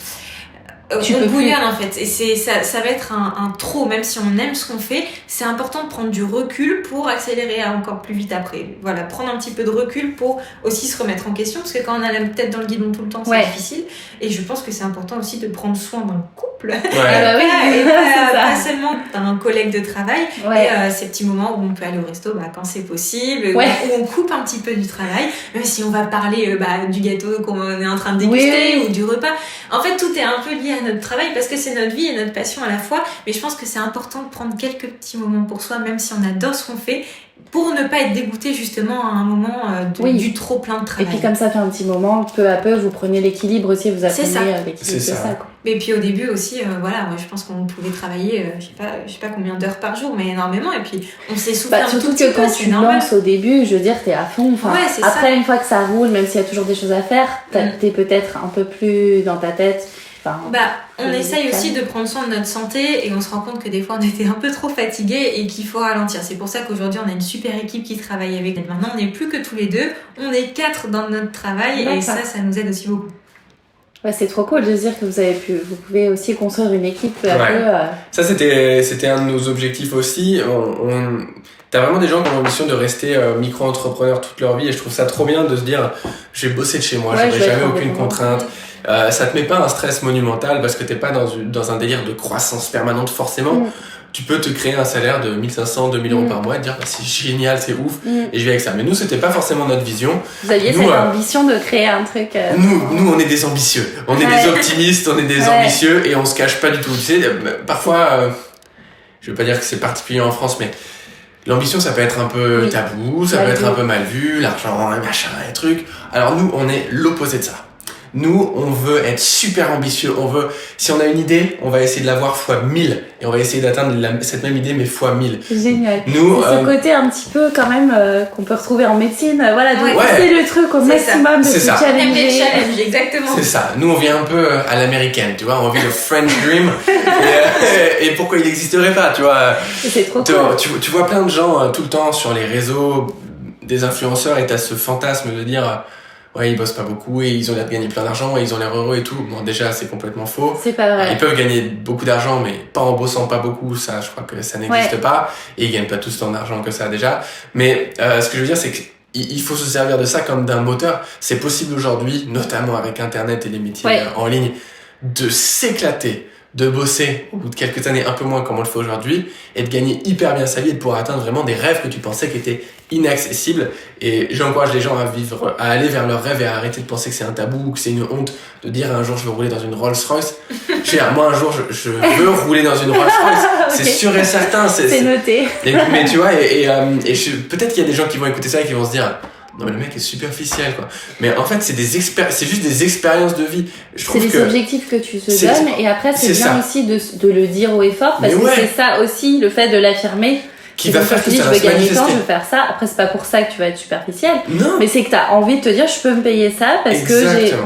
on bouillonne en fait. Et ça va être un trop. Même si on aime ce qu'on fait, c'est important de prendre du recul pour accélérer encore plus vite après. Voilà, prendre un petit peu de recul pour aussi se remettre en question. Parce que quand on a la tête dans le guidon tout le temps, c'est difficile. Et je pense que c'est important aussi de prendre soin d'un couple. Ouais. Et pas seulement d'un collègue de travail. Et ces petits moments où on peut aller au resto quand c'est possible, où on coupe un petit peu du travail, même si on va parler du gâteau qu'on est en train de déguster ou du repas. En fait, tout est un peu lié à notre travail parce que c'est notre vie et notre passion à la fois. Mais je pense que c'est important de prendre quelques petits moments pour soi, même si on adore ce qu'on fait, pour ne pas être dégoûté justement à un moment du trop plein de travail. Et puis comme ça fait un petit moment, peu à peu, vous prenez l'équilibre aussi, vous apprenez l'équilibre de ça. Quoi. Mais puis au début aussi, je pense qu'on pouvait travailler, je sais pas combien d'heures par jour, mais énormément. Et puis on s'essouffle un tout petit peu. Surtout que quand tu lances au début, je veux dire, t'es à fond. Après, une fois que ça roule, même s'il y a toujours des choses à faire, t'es peut-être un peu plus dans ta tête. On essaye aussi de prendre soin de notre santé et on se rend compte que des fois on était un peu trop fatigués et qu'il faut ralentir. C'est pour ça qu'aujourd'hui on a une super équipe qui travaille avec nous. Maintenant on n'est plus que tous les deux, on est 4 dans notre travail et ça nous aide aussi beaucoup. Ouais, c'est trop cool de se dire que vous pouvez aussi construire une équipe peu à peu. Ça c'était un de nos objectifs aussi. T'as vraiment des gens qui ont l'ambition de rester micro-entrepreneurs toute leur vie et je trouve ça trop bien de se dire je vais bosser de chez moi, j'aurai jamais aucune contrainte. Ça te met pas un stress monumental parce que t'es pas dans un délire de croissance permanente forcément. Tu peux te créer un salaire de 1500, 2000 euros par mois et te dire c'est génial, c'est ouf et je vais avec ça. Mais nous c'était pas forcément notre vision. Vous aviez cette ambition de créer un truc. Nous on est des ambitieux, on est des optimistes, on est des ambitieux et on se cache pas du tout. Tu sais, parfois, je veux pas dire que c'est particulier en France, mais l'ambition ça peut être un peu tabou, ça peut être un peu mal vu, l'argent, machin, et trucs. Alors nous on est l'opposé de ça. Nous, on veut être super ambitieux. Si on a une idée, on va essayer de l'avoir fois 1000 et on va essayer d'atteindre cette même idée mais fois 1000. Génial. Nous, c'est ce côté un petit peu quand même qu'on peut retrouver en médecine. Voilà, de pousser le truc au maximum, de se challenger. Exactement. C'est ça. Nous, on vient un peu à l'américaine, tu vois. On vit le French Dream. Et pourquoi il n'existerait pas, tu vois. C'est trop cool. Tu vois plein de gens tout le temps sur les réseaux, des influenceurs, et t'as ce fantasme de dire... ils bossent pas beaucoup et ils ont l'air de gagner plein d'argent et ils ont l'air heureux et tout. Bon, déjà, c'est complètement faux. C'est pas vrai. Ils peuvent gagner beaucoup d'argent, mais pas en bossant pas beaucoup. Ça, je crois que ça n'existe pas. Et ils gagnent pas tous tant d'argent que ça, déjà. Mais, ce que je veux dire, c'est qu'il faut se servir de ça comme d'un moteur. C'est possible aujourd'hui, notamment avec Internet et les métiers en ligne, de s'éclater, de bosser au bout de quelques années un peu moins comme on le fait aujourd'hui et de gagner hyper bien sa vie et de pouvoir atteindre vraiment des rêves que tu pensais qui étaient inaccessibles. Et j'encourage les gens à aller vers leurs rêves et à arrêter de penser que c'est un tabou ou que c'est une honte de dire un jour je veux rouler dans une Rolls-Royce. Moi un jour je veux rouler dans une Rolls-Royce. C'est sûr et certain. C'est noté. Mais tu vois, peut-être qu'il y a des gens qui vont écouter ça et qui vont se dire non mais le mec est superficiel quoi. Mais en fait c'est juste des expériences de vie. C'est des objectifs que tu te donnes et après c'est bien aussi de le dire haut et fort parce que c'est ça aussi le fait de l'affirmer. Qui va faire que ça va se manifester. Je veux gagner tant, je veux faire ça. Après, c'est pas pour ça que tu vas être superficiel. Non. Mais c'est que t'as envie de te dire, je peux me payer ça parce que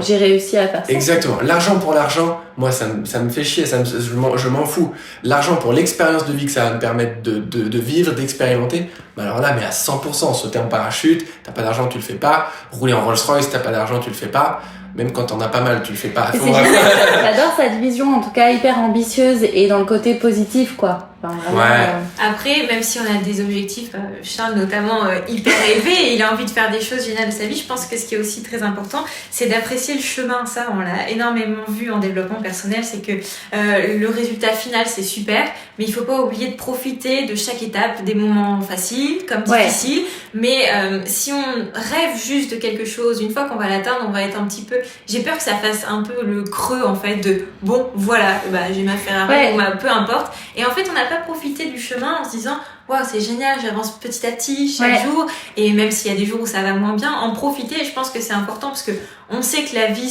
j'ai réussi à faire ça. Exactement. L'argent pour l'argent, moi, ça me fait chier. Je m'en fous. L'argent pour l'expérience de vie que ça va me permettre de vivre, d'expérimenter. Alors là, mais à 100%, sauter en parachute, t'as pas d'argent, tu le fais pas. Rouler en Rolls-Royce, t'as pas d'argent, tu le fais pas. Même quand t'en as pas mal, tu le fais pas. J'adore cette vision, en tout cas hyper ambitieuse et dans le côté positif, quoi. Enfin, vraiment, Après, même si on a des objectifs, Charles notamment hyper élevés, et il a envie de faire des choses géniales de sa vie, je pense que ce qui est aussi très important, c'est d'apprécier le chemin. Ça, on l'a énormément vu en développement personnel, c'est que le résultat final, c'est super, mais il faut pas oublier de profiter de chaque étape, des moments faciles comme difficiles. Mais si on rêve juste de quelque chose, une fois qu'on va l'atteindre, on va être un petit peu... J'ai peur que ça fasse un peu le creux, en fait, de bon, voilà, j'ai ma Ferrari, ou peu importe. Et en fait, on n'a pas profité du chemin en se disant waouh, c'est génial, j'avance petit à petit chaque jour, et même s'il y a des jours où ça va moins bien, en profiter. Je pense que c'est important parce que on sait que la vie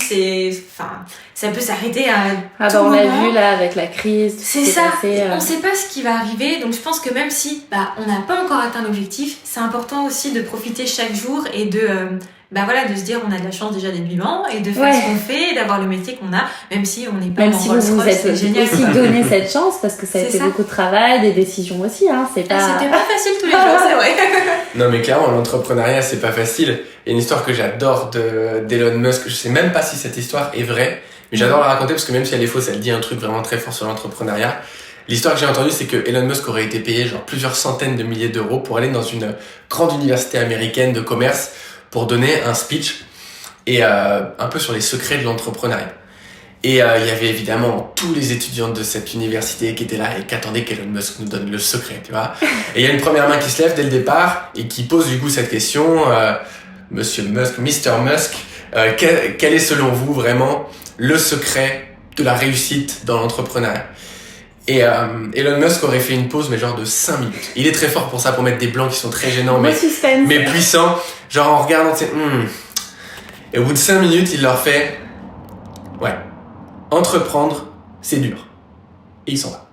ça peut s'arrêter à tout on moment. l'a vu là avec la crise. C'est ça. On sait pas ce qui va arriver, donc je pense que même si on n'a pas encore atteint l'objectif, c'est important aussi de profiter chaque jour et de de se dire on a de la chance déjà d'être vivant et de faire ce qu'on fait, et d'avoir le métier qu'on a, même si on n'est pas en Rolls-Royce, c'est génial. Aussi donné cette chance parce que ça a été beaucoup de travail, des décisions aussi. C'était pas facile tous les jours, c'est vrai. Non mais clairement, l'entrepreneuriat c'est pas facile. Il y a une histoire que j'adore d'Elon Musk. Je sais même pas si cette histoire est vraie, mais j'adore la raconter parce que même si elle est fausse, elle dit un truc vraiment très fort sur l'entrepreneuriat. L'histoire que j'ai entendue, c'est que Elon Musk aurait été payé plusieurs centaines de milliers d'euros pour aller dans une grande université américaine de commerce pour donner un speech et un peu sur les secrets de l'entrepreneuriat. Et il y avait évidemment tous les étudiants de cette université qui étaient là et qui attendaient qu'Elon Musk nous donne le secret, tu vois. Et il y a une première main qui se lève dès le départ et qui pose du coup cette question, Monsieur Musk, Mr. Musk, quel est selon vous vraiment le secret de la réussite dans l'entrepreneuriat? Et Elon Musk aurait fait une pause mais genre de 5 minutes. Il est très fort pour ça, pour mettre des blancs qui sont très gênants mais puissants, genre en regardant, tu sais, Et au bout de 5 minutes, il leur fait entreprendre, c'est dur. Et il s'en va.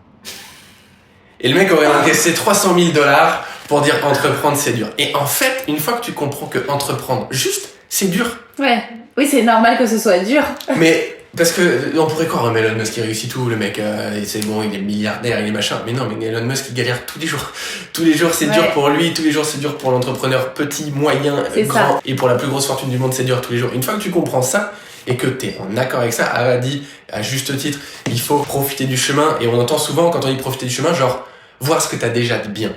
Et le mec aurait encaissé $300 000 pour dire entreprendre, c'est dur. Et en fait, une fois que tu comprends que entreprendre, juste, c'est dur. Oui, c'est normal que ce soit dur. Mais parce que on pourrait croire, mais Elon Musk il réussit tout, le mec, c'est bon, il est milliardaire, il est machin. Mais non, mais Elon Musk il galère tous les jours. Tous les jours c'est dur pour lui, tous les jours c'est dur pour l'entrepreneur petit, moyen, grand. Et pour la plus grosse fortune du monde, c'est dur tous les jours. Une fois que tu comprends ça et que t'es en accord avec ça, Ava dit à juste titre, il faut profiter du chemin. Et on entend souvent quand on dit profiter du chemin, genre voir ce que t'as déjà de bien.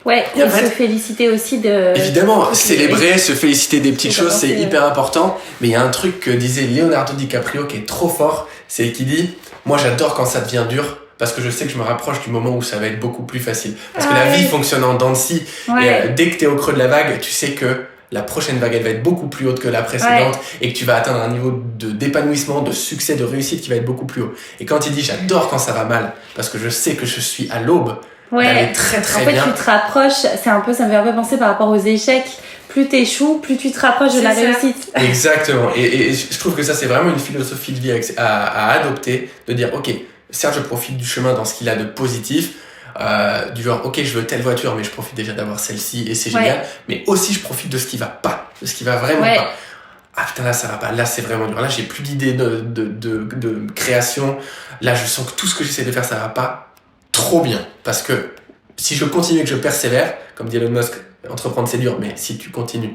Et en fait, se féliciter aussi de... Évidemment, célébrer, se féliciter des petites choses, c'est hyper important. Mais il y a un truc que disait Leonardo DiCaprio qui est trop fort, c'est qu'il dit « Moi, j'adore quand ça devient dur, parce que je sais que je me rapproche du moment où ça va être beaucoup plus facile. » Parce que la vie fonctionne en dents de scie. Et dès que t'es au creux de la vague, tu sais que la prochaine vague, elle va être beaucoup plus haute que la précédente et que tu vas atteindre un niveau d'épanouissement, de succès, de réussite qui va être beaucoup plus haut. Et quand il dit « J'adore quand ça va mal, parce que je sais que je suis à l'aube, d'aller très très bien. » En fait, tu te rapproches, ça me fait un peu penser par rapport aux échecs. Plus t'échoues, plus tu te rapproches de la réussite. Exactement. Et je trouve que ça, c'est vraiment une philosophie de vie à adopter, de dire, ok, certes, je profite du chemin dans ce qu'il a de positif, du genre, ok, je veux telle voiture, mais je profite déjà d'avoir celle-ci et c'est génial, mais aussi je profite de ce qui va pas, de ce qui va vraiment pas. Ah putain, là ça va pas, là c'est vraiment dur, là j'ai plus d'idées de création, là je sens que tout ce que j'essaie de faire ça va pas trop bien, parce que si je continue et que je persévère, comme dit Elon Musk, entreprendre c'est dur, mais si tu continues,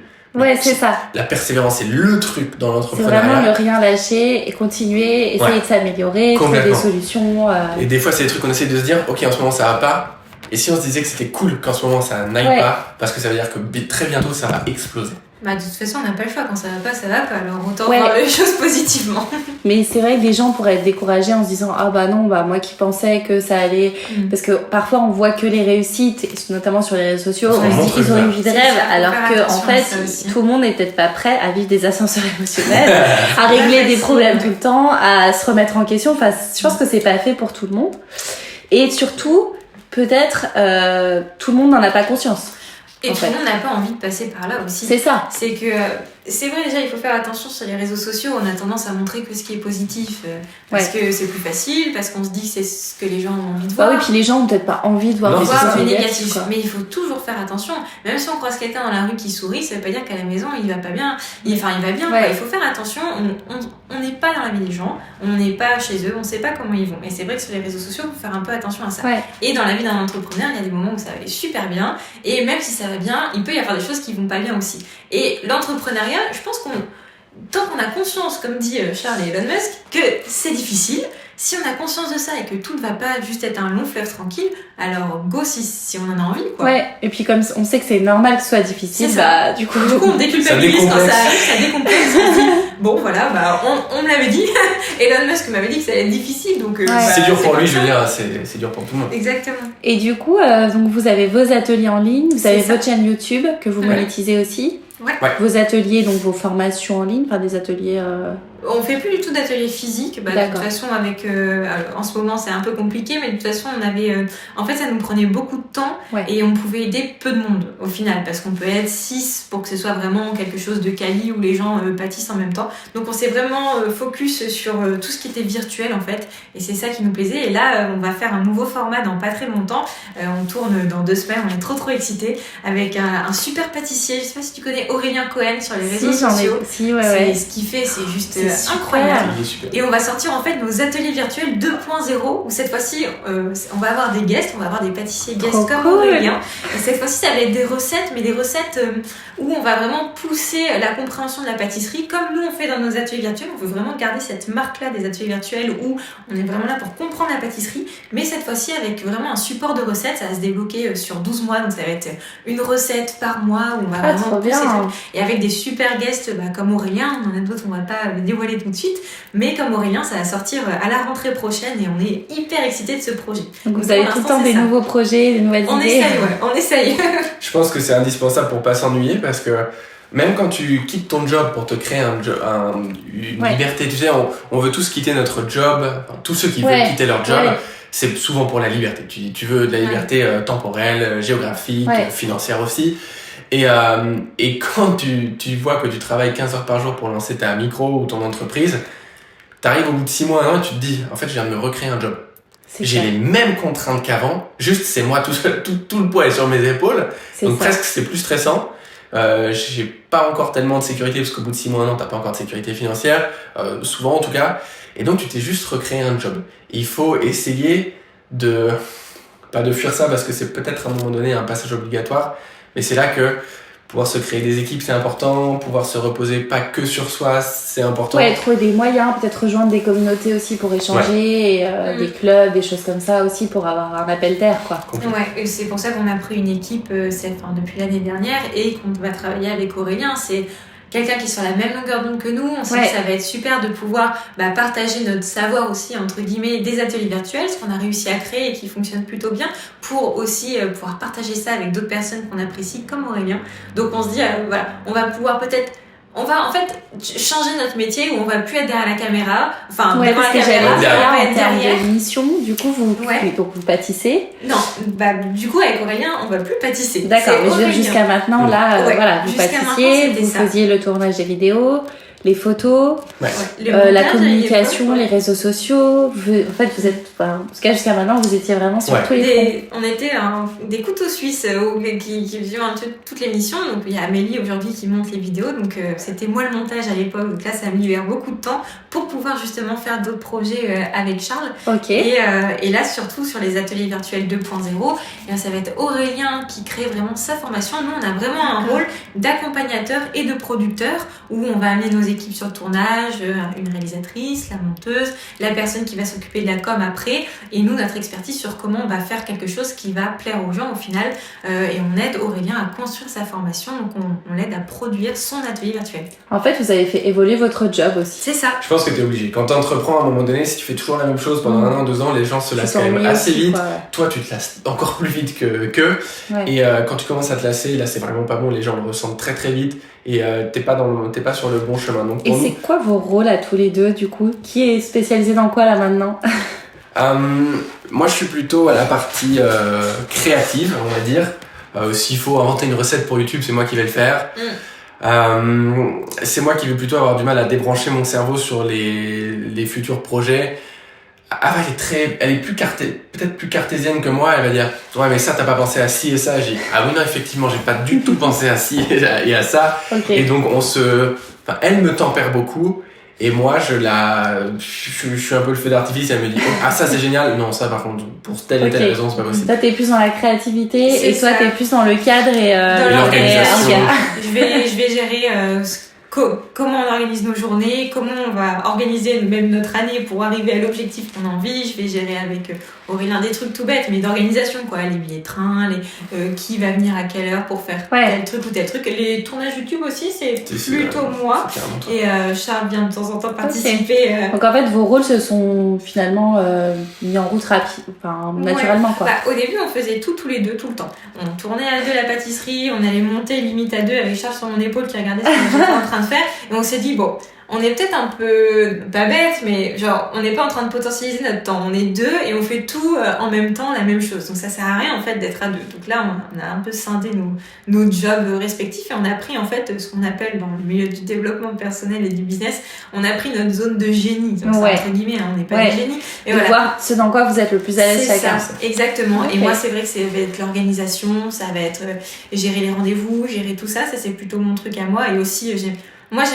c'est ça. La persévérance c'est le truc dans l'entrepreneuriat. C'est vraiment ne rien lâcher et continuer, essayer de s'améliorer, trouver des solutions. Et des fois c'est des trucs qu'on essaie de se dire, ok en ce moment ça va pas, et si on se disait que c'était cool qu'en ce moment ça n'aille pas, parce que ça veut dire que très bientôt ça va exploser. De toute façon, on n'a pas le choix. Quand ça va pas, alors autant voir les choses positivement. Mais c'est vrai que les gens pourraient être découragés en se disant ah non, moi qui pensais que ça allait. Parce que parfois on voit que les réussites, notamment sur les réseaux sociaux, on se dit qu'ils ont une vie de rêve, alors que en fait tout le monde n'est peut-être pas prêt à vivre des ascenseurs émotionnels, à régler des problèmes tout le temps, à se remettre en question. Enfin, je pense que c'est pas fait pour tout le monde. Et surtout, peut-être tout le monde n'en a pas conscience. Et tout le monde n'a pas envie de passer par là aussi. C'est ça. C'est que, c'est vrai déjà, il faut faire attention sur les réseaux sociaux. On a tendance à montrer que ce qui est positif, parce que c'est plus facile, parce qu'on se dit que c'est ce que les gens ont envie de voir. Oui, puis les gens ont peut-être pas envie de voir des choses négatives. Mais il faut toujours faire attention. Même si on croise quelqu'un dans la rue qui sourit, ça veut pas dire qu'à la maison il va pas bien. Il va bien. Quoi. Il faut faire attention. On n'est pas dans la vie des gens. On n'est pas chez eux. On sait pas comment ils vont. Et c'est vrai que sur les réseaux sociaux, il faut faire un peu attention à ça. Et dans la vie d'un entrepreneur, il y a des moments où ça va aller super bien. Et même si ça va bien, il peut y avoir des choses qui vont pas bien aussi. Et l'entrepreneuriat, je pense tant qu'on a conscience, comme dit Charles et Elon Musk, que c'est difficile, si on a conscience de ça et que tout ne va pas juste être un long fleuve tranquille, alors go si on en a envie, quoi. Et puis comme on sait que c'est normal que ce soit difficile, du coup on déculpabilise quand ça arrive, ça décomplexe, on se dit, bon voilà, on me l'avait dit, Elon Musk m'avait dit que ça allait être difficile, donc... c'est dur pour lui, je veux dire, c'est dur pour tout le monde. Exactement. Et du coup, donc vous avez vos ateliers en ligne, vous avez votre chaîne YouTube que vous monétisez aussi. Vos ateliers, donc vos formations en ligne, des ateliers On fait plus du tout d'atelier physique. De toute façon, avec en ce moment c'est un peu compliqué, mais de toute façon on avait, en fait, ça nous prenait beaucoup de temps et on pouvait aider peu de monde au final, parce qu'on peut être 6 pour que ce soit vraiment quelque chose de quali où les gens pâtissent en même temps. Donc on s'est vraiment focus sur tout ce qui était virtuel en fait, et c'est ça qui nous plaisait. Et là, on va faire un nouveau format dans pas très longtemps. On tourne dans 2 semaines. On est trop excités avec un super pâtissier. Je sais pas si tu connais Aurélien Cohen sur les réseaux sociaux. Ce qu'il fait, c'est juste incroyable. Et on va sortir en fait nos ateliers virtuels 2.0 où cette fois-ci on va avoir des guests, on va avoir des pâtissiers guests comme Aurélien. Et cette fois-ci ça va être des recettes, mais des recettes où on va vraiment pousser la compréhension de la pâtisserie comme nous on fait dans nos ateliers virtuels. On veut vraiment garder cette marque-là des ateliers virtuels où on est vraiment là pour comprendre la pâtisserie, mais cette fois-ci avec vraiment un support de recettes. Ça va se débloquer sur 12 mois, donc ça va être une recette par mois où on va vraiment pousser ça. Et avec des super guests comme Aurélien. On en a d'autres, on va pas le dévoiler tout de suite, mais comme Aurélien, ça va sortir à la rentrée prochaine et on est hyper excités de ce projet. Donc vous avez tout le temps des nouveaux projets, des nouvelles idées. On essaye. Je pense que c'est indispensable pour pas s'ennuyer, parce que même quand tu quittes ton job pour te créer une liberté, tu sais, on veut tous quitter notre job, tous ceux qui veulent quitter leur job, c'est souvent pour la liberté. Tu veux de la liberté temporelle, géographique, financière aussi. Et quand tu vois que tu travailles 15 heures par jour pour lancer ta micro ou ton entreprise, t'arrives au bout de 6 mois, 1 an, et tu te dis, en fait, je viens de me recréer un job. J'ai les mêmes contraintes qu'avant, juste c'est moi tout seul, tout le poids est sur mes épaules, donc presque c'est plus stressant. J'ai pas encore tellement de sécurité, parce qu'au bout de 6 mois, 1 an, t'as pas encore de sécurité financière, souvent en tout cas, et donc tu t'es juste recréé un job. Et il faut essayer pas de fuir ça, parce que c'est peut-être à un moment donné un passage obligatoire, mais c'est là que pouvoir se créer des équipes, c'est important. Pouvoir se reposer pas que sur soi, c'est important. Trouver des moyens, peut-être rejoindre des communautés aussi pour échanger, et, des clubs, des choses comme ça aussi pour avoir un appel d'air, quoi. Et c'est pour ça qu'on a pris une équipe depuis l'année dernière et qu'on va travailler avec Aurélien. C'est quelqu'un qui est sur la même longueur d'onde que nous. On sait que ça va être super de pouvoir partager notre savoir aussi, entre guillemets, des ateliers virtuels, ce qu'on a réussi à créer et qui fonctionne plutôt bien, pour aussi pouvoir partager ça avec d'autres personnes qu'on apprécie, comme Aurélien. Donc on se dit, on va pouvoir peut-être... On va en fait changer notre métier où on va plus être derrière la caméra, devant la caméra, on va être derrière. De mission, du coup vous pâtissez. Non, du coup avec Aurélien on va plus pâtisser. D'accord, mais je veux dire jusqu'à maintenant vous pâtissiez, vous faisiez le tournage des vidéos, les photos, la communication, les réseaux sociaux. En fait, vous êtes, en tout cas jusqu'à maintenant, vous étiez vraiment sur tous les fronts. On était des couteaux suisses qui faisions un peu toutes les missions. Donc il y a Amélie aujourd'hui qui monte les vidéos. Donc c'était moi le montage à l'époque. Donc là, ça me libère beaucoup de temps pour pouvoir justement faire d'autres projets avec Charles. Et là, surtout sur les ateliers virtuels 2.0, ça va être Aurélien qui crée vraiment sa formation. Nous, on a vraiment un rôle d'accompagnateur et de producteur où on va amener nos équipes sur le tournage, une réalisatrice, la monteuse, la personne qui va s'occuper de la com après, et nous notre expertise sur comment on va faire quelque chose qui va plaire aux gens au final, et on aide Aurélien à construire sa formation, donc on l'aide à produire son atelier virtuel. En fait, vous avez fait évoluer votre job aussi. C'est ça. Je pense que t'es obligé. Quand t'entreprends à un moment donné, si tu fais toujours la même chose pendant 1 an, 2 ans, les gens se lassent quand même assez vite. Toi, tu te lasses encore plus vite que. Et quand tu commences à te lasser, là c'est vraiment pas bon, les gens le ressentent très très vite. Et t'es pas sur le bon chemin. Donc, et c'est quoi vos rôles à tous les deux du coup? Qui est spécialisé dans quoi là maintenant? Moi je suis plutôt à la partie créative, on va dire. S'il faut inventer une recette pour YouTube, c'est moi qui vais le faire. C'est moi qui vais plutôt avoir du mal à débrancher mon cerveau sur les futurs projets. Elle est peut-être plus cartésienne que moi. Elle va dire ouais mais ça t'as pas pensé à ci et ça. J'ai ah oui non effectivement j'ai pas du tout pensé à ci et à ça. Et donc elle me tempère beaucoup et moi je suis un peu le feu d'artifice. Elle me dit oh, ça c'est génial. Non ça par contre pour telle et telle raison c'est pas possible. Toi t'es plus dans la créativité et toi t'es plus dans le cadre et l'organisation. Je vais gérer comment on organise nos journées, comment on va organiser même notre année pour arriver à l'objectif qu'on a envie. Je vais gérer avec Aurélien des trucs tout bêtes, mais d'organisation, quoi. Les billets de train, qui va venir à quelle heure pour faire tel truc ou tel truc. Les tournages YouTube aussi, c'est plutôt moi. Et Charles vient de temps en temps participer. Donc en fait, vos rôles se sont finalement mis en route naturellement, quoi. Au début, on faisait tout tous les deux, tout le temps. On tournait à deux la pâtisserie, on allait monter limite à deux avec Charles sur mon épaule qui regardait ce que j'étais en train de faire. Et on s'est dit, bon, on est peut-être un peu, pas bête, mais genre, on n'est pas en train de potentialiser notre temps. On est deux et on fait tout en même temps, la même chose. Donc ça sert à rien, en fait, d'être à deux. Donc là, on a un peu scindé nos jobs respectifs et on a pris, en fait, ce qu'on appelle dans le milieu du développement personnel et du business, on a pris notre zone de génie. Donc Ouais. entre guillemets, hein, on n'est pas des génies. Et de voir ce dans quoi vous êtes le plus à l'aise c'est chacun. ça, exactement. Okay. Et moi, c'est vrai que ça va être l'organisation, ça va être gérer les rendez-vous, gérer tout ça. Ça, c'est plutôt mon truc à moi. Et aussi, j'aime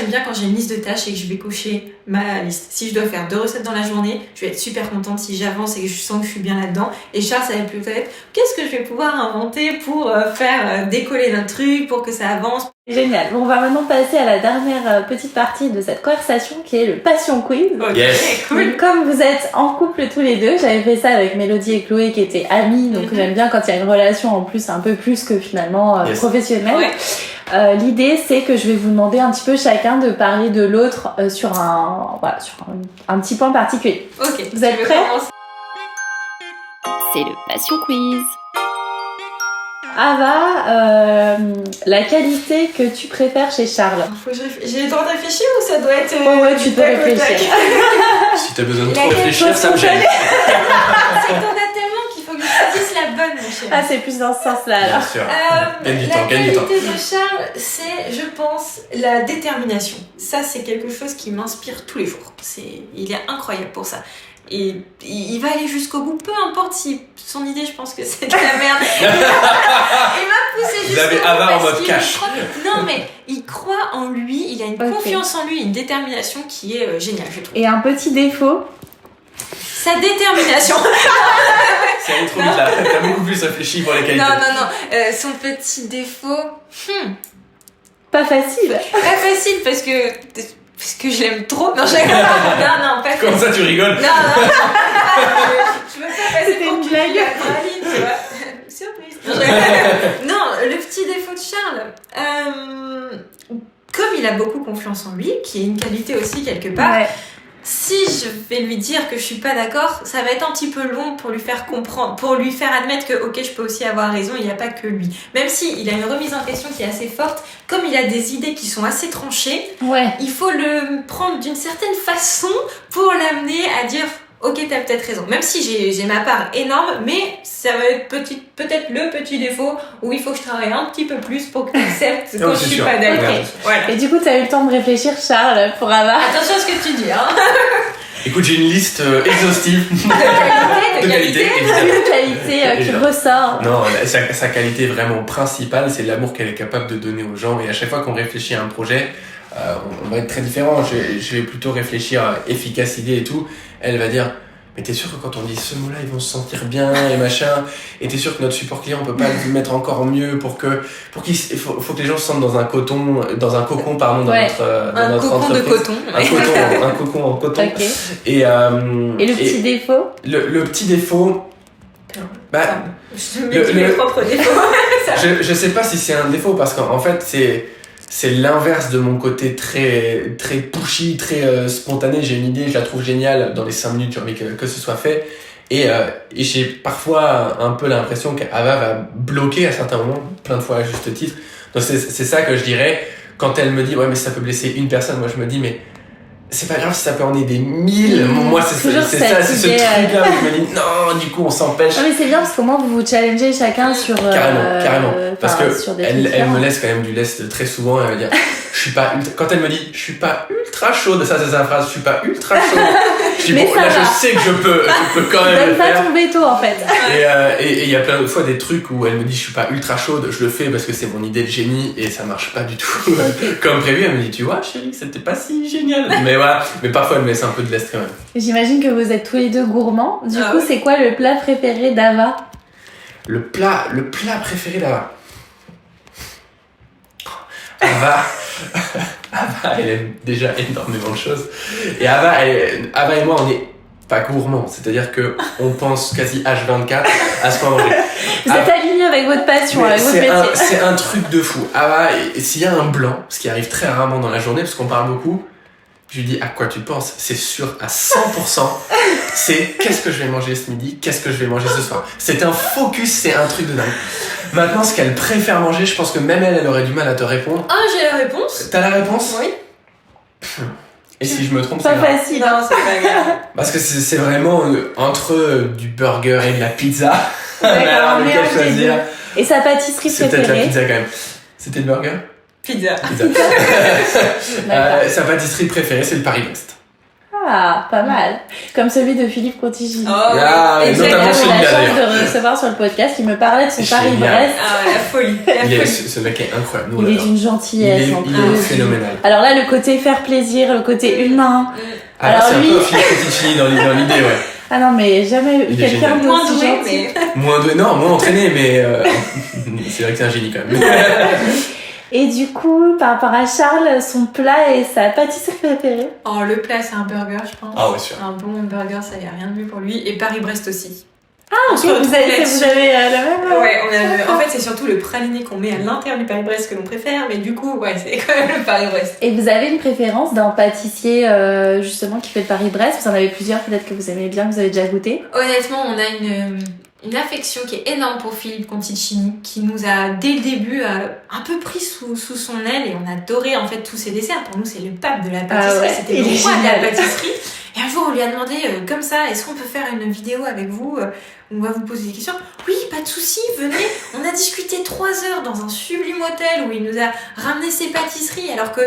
bien quand j'ai une liste de tâches et que je vais cocher ma liste. Si je dois faire 2 recettes dans la journée, je vais être super contente si j'avance et que je sens que je suis bien là-dedans. Et Charles, ça va plutôt être qu'est-ce que je vais pouvoir inventer pour faire décoller notre truc, pour que ça avance. Génial. Bon, on va maintenant passer à la dernière petite partie de cette conversation qui est le passion quiz. Ok, Yes. cool. Donc, comme vous êtes en couple tous les deux, j'avais fait ça avec Mélodie et Chloé qui étaient amies, donc j'aime bien quand il y a une relation en plus un peu plus que finalement Yes. professionnelle. Ouais. L'idée c'est que je vais vous demander un petit peu chacun de parler de l'autre sur un petit point particulier. Ok. Vous êtes Je vais prêts ? commencer. C'est le passion quiz. Ava, la qualité que tu préfères chez Charles. J'ai le temps de réfléchir ou ça doit être. Ouais, tu peux tac au tac. réfléchir. Si t'as besoin de La trop réfléchir, ça me gêne. C'est que t'en as tellement qu'il faut que je choisisse la bonne, mon chéri. Ah, c'est plus dans ce sens-là Bien alors. sûr. La Gagne du temps, gagne du temps. qualité de Charles, c'est, je pense, la détermination. Ça, c'est quelque chose qui m'inspire tous les jours. Il est incroyable pour ça. Et il va aller jusqu'au bout, peu importe si son idée, je pense que c'est de la merde. Il va pousser Vous jusqu'au avez bout Ava en parce mode qu'il cash. croit- Non, mais il croit en lui, il a une Ok. confiance en lui, une détermination qui est géniale, je trouve. Et un petit défaut. Sa détermination. C'est allé trop vite là. T'as beaucoup plus réfléchi pour les qualités. Non. Son petit défaut. Pas facile. Pas facile parce que je l'aime trop. Non, non, pas Comment facile. ça tu rigoles? Non. Je veux pas passer C'était pour une Kiki blague. la praline, tu vois. Surprise. Non, le petit défaut de Charles. Comme il a beaucoup confiance en lui, qui est une qualité aussi quelque part, Ouais. si je vais lui dire que je suis pas d'accord, ça va être un petit peu long pour lui faire comprendre, pour lui faire admettre que ok, je peux aussi avoir raison, il n'y a pas que lui. Même si il a une remise en question qui est assez forte, comme il a des idées qui sont assez tranchées, Ouais. il faut le prendre d'une certaine façon pour l'amener à dire ok, t'as peut-être raison. Même si j'ai ma part énorme, mais ça va être peut-être le petit défaut où il faut que je travaille un petit peu plus pour que tu acceptes Ah quand oui, je c'est suis sûr. pas d'accord. Ouais. Voilà. Et du coup, t'as eu le temps de réfléchir, Charles, pour Ava. Attention à ce que tu dis, hein. Écoute, j'ai une liste exhaustive de qualité, évidemment. Une qualité qui Déjà. ressort. Non, sa qualité vraiment principale, c'est l'amour qu'elle est capable de donner aux gens. Et à chaque fois qu'on réfléchit à un projet, on va être très différent. Je vais plutôt réfléchir à efficacité et tout. Elle va dire, mais t'es sûr que quand on dit ce mot-là, ils vont se sentir bien et machin. Et t'es sûr que notre support client, on peut pas le mettre encore mieux pour qu'il faut que les gens se sentent dans un cocon, pardon, dans Ouais. dans Un notre cocon entreprise. de coton. Un cocon en coton. Ok. Et Et le petit défaut. le petit défaut, bah, Je me dis mes propres défauts. je sais pas si c'est un défaut parce qu'en fait c'est l'inverse de mon côté très très pushy, très spontané. J'ai une idée, je la trouve géniale, dans les 5 minutes j'ai envie que ce soit fait, et j'ai parfois un peu l'impression qu'Ava va bloquer à certains moments, plein de fois à juste titre. Donc c'est ça que je dirais quand elle me dit ouais mais ça peut blesser une personne. Moi je me dis mais c'est pas grave si ça peut en aider 1000. Moi c'est Toujours ce cette idée, truc là où je me dis non, du coup on s'empêche. Non mais c'est bien parce qu'au moins vous vous challengez chacun sur Carrément. Parce que sur des elle trucs me différents. laisse quand même du lest très souvent. Elle va dire, je suis pas ultra... Quand elle me dit, je suis pas ultra chaude, ça c'est sa phrase, je suis pas ultra chaude. Je dis, Mais bon, ça là va. je sais que je peux quand même Donne le pas faire. ton veto en fait. Et il y a plein de fois des trucs où elle me dit, je suis pas ultra chaude, je le fais parce que c'est mon idée de génie et ça marche pas du tout. Comme prévu, elle me dit, tu vois chérie, c'était pas si génial. Mais voilà, mais parfois elle me laisse un peu de lest quand même. J'imagine que vous êtes tous les deux gourmands. Du Ah coup, ouais. c'est quoi le plat préféré d'Ava? Le plat préféré d'Ava. Ava, elle aime déjà énormément de choses. Et Ava et moi, on est pas gourmands. C'est-à-dire que on pense quasi H24 à ce qu'on va manger. Vous êtes aligné avec votre passion, Mais avec votre métier. c'est un truc de fou. Ava, et s'il y a un blanc, ce qui arrive très rarement dans la journée, parce qu'on parle beaucoup, je lui dis à quoi tu penses. C'est sûr à 100%. C'est qu'est-ce que je vais manger ce midi, qu'est-ce que je vais manger ce soir. C'est un focus, c'est un truc de dingue. Maintenant, ce qu'elle préfère manger, je pense que même elle aurait du mal à te répondre. Ah, j'ai la réponse. T'as la réponse? Oui. Et si je me trompe, Pas c'est grave. facile. Non, c'est pas grave. Parce que c'est vraiment entre du burger et de la pizza. D'accord, Alors, un lequel mélange des choisir? Et sa pâtisserie C'est peut-être la préférée? pizza quand même. C'était le burger? Pizza. Pizza. D'accord. Sa pâtisserie préférée, c'est le Paris-Brest. Ah, pas mal. Comme celui de Philippe Contigini. Oh, Ah, oui, et exactement. notamment J'ai eu celui-là, la chance d'ailleurs. de recevoir sur le podcast. Il me parlait de son Génial. Paris-Brest. Ah, la folie. La Il est, folie. ce mec est incroyable. Nous, on Il est l'adore. d'une gentillesse en il plus. est phénoménal. Alors là, le côté faire plaisir, le côté humain. Alors, Alors c'est lui- un peu Philippe Conticini dans l'idée, ouais. Ah non, mais jamais eu Il est quelqu'un génial. Moins d'aussi doué, gentil. mais. Moins doué, non, moins entraîné, mais c'est vrai que c'est un génie quand même. Et du coup, par rapport à Charles, son plat et sa pâtisserie préférée? Oh, le plat, c'est un burger, je pense. Ah ouais, sûr. Un bon burger, ça y a rien de mieux pour lui. Et Paris-Brest aussi. Ah, ok, vous avez la même. Ouais, en fait, c'est surtout le praliné qu'on met à l'intérieur du Paris-Brest que l'on préfère, mais du coup, ouais, c'est quand même le Paris-Brest. Et vous avez une préférence d'un pâtissier justement qui fait le Paris-Brest? Vous en avez plusieurs peut-être que vous aimez bien, que vous avez déjà goûté? Honnêtement, on a une affection qui est énorme pour Philippe Conticini, qui nous a, dès le début, un peu pris sous son aile, et on adorait en fait tous ses desserts. Pour nous, c'est le pape de la pâtisserie, Ah ouais, c'était il le est roi de la génial. pâtisserie. Et un jour, on lui a demandé, comme ça, est-ce qu'on peut faire une vidéo avec vous? On va vous poser des questions. Oui, pas de souci, venez. On a discuté 3 heures dans un sublime hôtel où il nous a ramené ses pâtisseries, alors que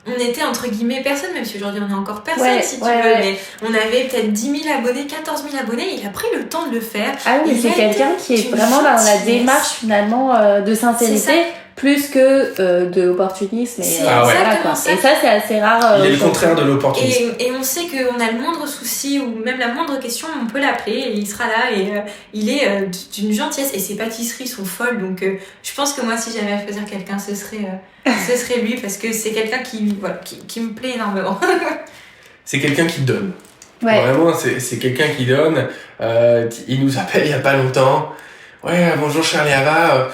on était entre guillemets personne, même si aujourd'hui on est encore personne, Ouais, si tu ouais, veux, ouais. mais on avait peut-être 10 000 abonnés, 14 000 abonnés, il a pris le temps de le faire. Ah oui, mais Il c'est a quelqu'un été qui est d'une vraiment dans la gentillesse. démarche finalement de C'est ça. sincérité plus que de opportunisme. C'est Ah ouais. voilà, exactement quoi. ça. Et ça, c'est assez rare. Il est le aujourd'hui. contraire de l'opportunisme. Et on sait qu'on a le moindre souci ou même la moindre question, on peut l'appeler et il sera là et il est d'une gentillesse et ses pâtisseries sont folles, donc je pense que moi si j'avais à choisir quelqu'un ce serait lui parce que c'est quelqu'un qui me plaît énormément. C'est quelqu'un qui donne. Ouais. Vraiment, c'est quelqu'un qui donne. Il nous appelle il y a pas longtemps. Ouais, bonjour Charles et Ava.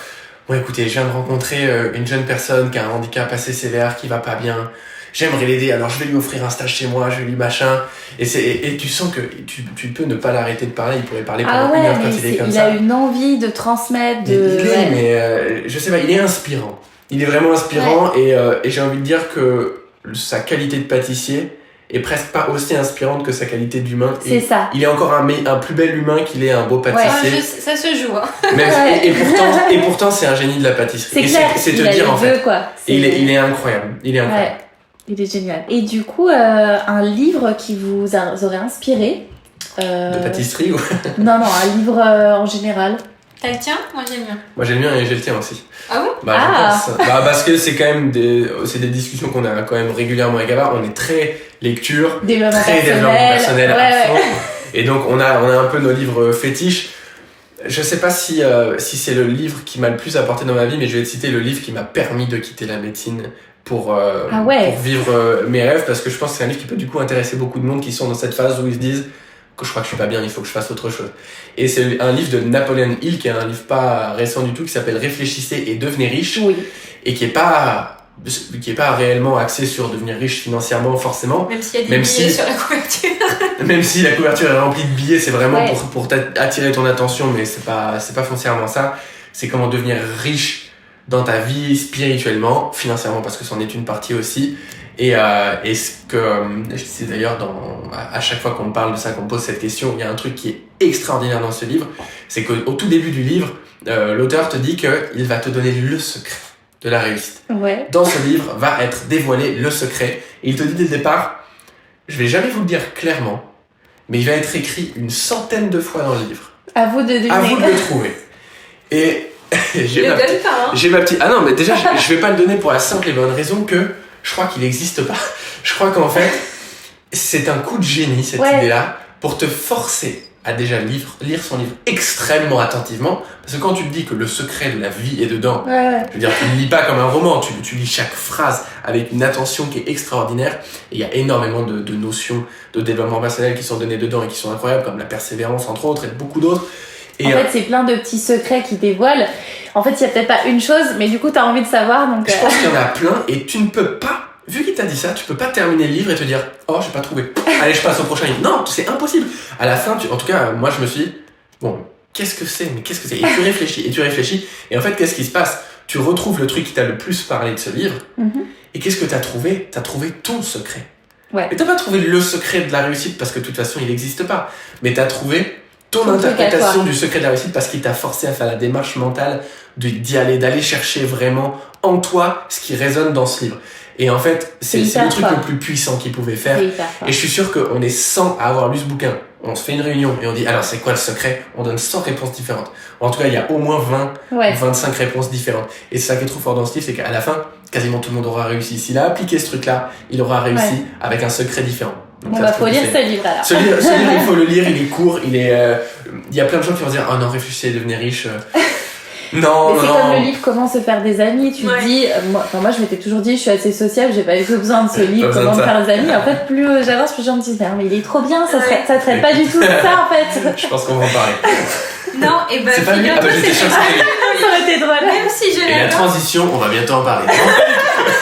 Bon, écoutez, je viens de rencontrer une jeune personne qui a un handicap assez sévère, qui va pas bien. J'aimerais l'aider, alors je vais lui offrir un stage chez moi, je vais lui machin. Et tu sens que tu peux ne pas l'arrêter de parler. Il pourrait parler Ah pendant une ouais, heure mais quand il est comme il ça. a une envie de transmettre, Mais de. il est, ouais. mais je sais pas, il est inspirant. Il est vraiment inspirant et j'ai envie de dire que sa qualité de pâtissier est presque pas aussi inspirante que sa qualité d'humain. C'est Et ça. il est encore un plus bel humain qu'il est un beau Ah, pâtissier. ça se joue. Hein. Même- et pourtant, c'est un génie de la pâtisserie. C'est Et clair. c'est il te a dire les en fait. deux, quoi. Et il est incroyable. Il est incroyable. Ouais. Il est génial. Et du coup, un livre qui vous aurait inspiré De pâtisserie ou... Non, un livre en général. T'as le tien? Moi j'aime bien. Moi j'aime bien et j'ai le tien aussi. Ah bon? Bah, Ah. je pense. Bah, parce que c'est quand même des discussions qu'on a quand même régulièrement avec Ava. On est très lecture, Développement très développement personnel à Ouais, fond. ouais. Et donc on a un peu nos livres fétiches. Je sais pas si c'est le livre qui m'a le plus apporté dans ma vie, mais je vais te citer le livre qui m'a permis de quitter la médecine pour Ah ouais. pour vivre mes rêves, parce que je pense que c'est un livre qui peut du coup intéresser beaucoup de monde qui sont dans cette phase où ils se disent que je crois que je suis pas bien, il faut que je fasse autre chose. Et c'est un livre de Napoleon Hill qui est un livre pas récent du tout, qui s'appelle Réfléchissez et devenez riche, Oui. et qui est pas réellement axé sur devenir riche financièrement forcément. Même s'il y a des Même billets si- sur la couverture. Même si la couverture est remplie de billets, c'est vraiment Ouais. pour attirer ton attention, mais c'est pas foncièrement ça. C'est comment devenir riche dans ta vie spirituellement, financièrement, parce que c'en est une partie aussi. Et ce que je disais d'ailleurs à chaque fois qu'on parle de ça, qu'on pose cette question, il y a un truc qui est extraordinaire dans ce livre, c'est qu'au tout début du livre, l'auteur te dit qu'il va te donner le secret de la réussite. Ouais. Dans ce livre va être dévoilé le secret. Et il te dit dès le départ, je vais jamais vous le dire clairement, mais il va être écrit une centaine de fois dans le livre. À vous de deviner. À vous de le trouver. Et j'ai Le ma, donne pas, hein. j'ai ma petite... Ah non, mais déjà, je vais pas le donner pour la simple et bonne raison que je crois qu'il n'existe pas. Je crois qu'en fait, c'est un coup de génie, cette Ouais. idée-là, pour te forcer à déjà lire son livre extrêmement attentivement. Parce que quand tu te dis que le secret de la vie est dedans, Ouais, ouais. je veux dire, tu ne lis pas comme un roman, tu lis chaque phrase avec une attention qui est extraordinaire. Et il y a énormément de notions de développement personnel qui sont données dedans et qui sont incroyables, comme la persévérance, entre autres, et beaucoup d'autres. Et En fait, c'est plein de petits secrets qui dévoilent. En fait, il y a peut-être pas une chose, mais du coup, t'as envie de savoir. Donc, je pense qu'il y en a plein et tu ne peux pas, vu qu'il t'a dit ça, tu peux pas terminer le livre et te dire « Oh, j'ai pas trouvé. Allez, je passe au prochain livre. » Non, c'est impossible. À la fin, en tout cas, moi, je me suis dit « Bon, qu'est-ce que c'est ? Mais qu'est-ce que c'est ?» Et tu réfléchis. Et en fait, qu'est-ce qui se passe ? Tu retrouves le truc qui t'a le plus parlé de ce livre. Mhm. Et qu'est-ce que t'as trouvé ? T'as trouvé ton secret. Ouais. Mais t'as pas trouvé le secret de la réussite parce que de toute façon il n'existe pas. Mais t'as trouvé ton Ton truc à interprétation toi. du secret de la réussite parce qu'il t'a forcé à faire la démarche mentale d'aller chercher vraiment en toi ce qui résonne dans ce livre. Et en fait, c'est hyper le truc fort. le plus puissant qu'il pouvait faire. C'est hyper fort. Et je suis sûr qu'on est 100 à avoir lu ce bouquin. On se fait une réunion et on dit alors c'est quoi le secret? On donne 100 réponses différentes. En tout cas, il y a au moins 20 Ouais. 25 réponses différentes. Et c'est ça qui est trop fort dans ce livre, c'est qu'à la fin, quasiment tout le monde aura réussi. S'il a appliqué ce truc-là, il aura réussi avec un secret différent. Donc On ça, va je trouve faut que lire c'est- ce livre alors. Ce livre, il faut le lire, il est court, il y a plein de gens qui vont dire oh non, réfléchissez à devenir riche. Non, Mais c'est non, comme non. le livre Comment se faire des amis. Tu te Ouais. dis, moi je m'étais toujours dit, je suis assez sociable, j'ai pas du tout besoin de ce livre, besoin Comment de me ça. faire des amis. En fait, plus j'avance, plus je me dis, mais il est trop bien, ça Ouais. traite pas du tout de ça en fait. Je pense qu'on va en parler. Non, et bah, C'est pas lui? Ah bah figure-toi, j'étais sûr que c'était lui. Ça aurait été drôle. même si je Et la l'adore, transition, on va bientôt en parler.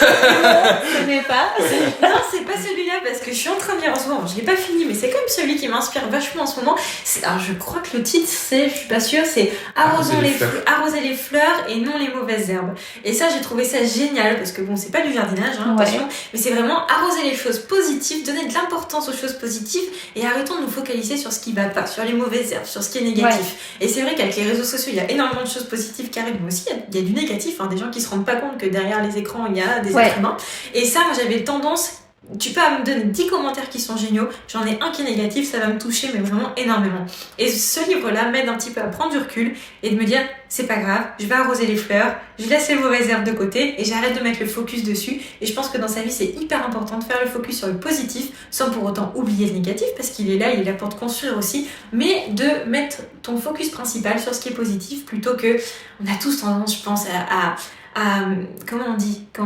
Ce n'est pas. non, c'est pas celui-là parce que je suis en train de lire en ce moment. Je l'ai pas fini, mais c'est comme celui qui m'inspire vachement en ce moment. Alors, je crois que le titre, je suis pas sûre, c'est Arroser les fleurs et non les mauvaises herbes. Et ça, j'ai trouvé ça génial parce que bon, c'est pas du jardinage, hein, Ouais. attention, mais c'est vraiment arroser les choses positives, donner de l'importance aux choses positives et arrêtons de nous focaliser sur ce qui va pas, sur les mauvaises herbes, sur ce qui est négatif. Et c'est vrai qu'avec les réseaux sociaux, il y a énormément de choses positives qui arrivent, mais aussi il y a du négatif, hein, des gens qui se rendent pas compte que derrière les écrans, il y a des êtres humains. Et ça, moi, j'avais tendance. Tu peux me donner 10 commentaires qui sont géniaux, j'en ai un qui est négatif, ça va me toucher, mais vraiment énormément. Et ce livre-là m'aide un petit peu à prendre du recul et de me dire, c'est pas grave, je vais arroser les fleurs, je laisse les mauvaises herbes de côté et j'arrête de mettre le focus dessus. Et je pense que dans sa vie, c'est hyper important de faire le focus sur le positif, sans pour autant oublier le négatif, parce qu'il est là, il est là pour te construire aussi, mais de mettre ton focus principal sur ce qui est positif, plutôt que, on a tous tendance, je pense, à comment on dit quand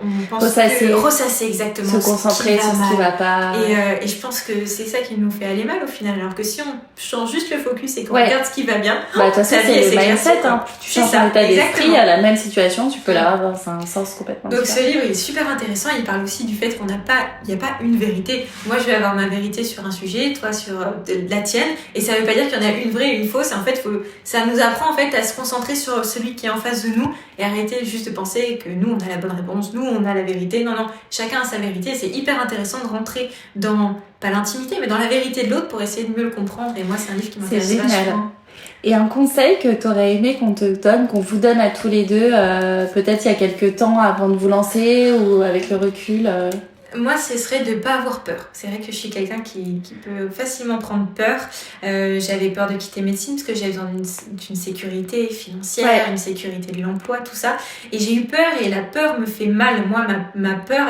on pense ressasser exactement Se concentrer sur ce qui va pas. et je pense que c'est ça qui nous fait aller mal au final, alors que si on change juste le focus et qu'on Ouais. regarde ce qui va bien, Bah, de toute façon, ta vie, c'est elle le mindset, s'éclaircit, hein. quoi. Tu C'est changes ça, ton état d'esprit exactement. à la même situation, tu peux l'avoir dans un sens complètement Donc différent. ce livre il est super intéressant, il parle aussi du fait qu'on n'a pas, il n'y a pas une vérité. Moi je vais avoir ma vérité sur un sujet, toi sur la tienne, et ça veut pas dire qu'il y en a une vraie et une fausse. En fait, ça nous apprend en fait à se concentrer sur celui qui est en face de nous et arrêter juste de penser que nous on a la bonne réponse, nous on a la vérité. Non, chacun a sa vérité. C'est hyper intéressant de rentrer dans, pas l'intimité, mais dans la vérité de l'autre pour essayer de mieux le comprendre. Et moi c'est un livre qui m'intéresse C'est génial. vachement. Et un conseil que tu aurais aimé qu'on te donne, qu'on vous donne à tous les deux, peut-être il y a quelques temps avant de vous lancer ou avec le recul Moi, ce serait de pas avoir peur. C'est vrai que je suis quelqu'un qui peut facilement prendre peur. J'avais peur de quitter médecine parce que j'avais besoin d'une sécurité financière, Ouais. une sécurité de l'emploi, tout ça. Et j'ai eu peur et la peur me fait mal. Moi, ma peur,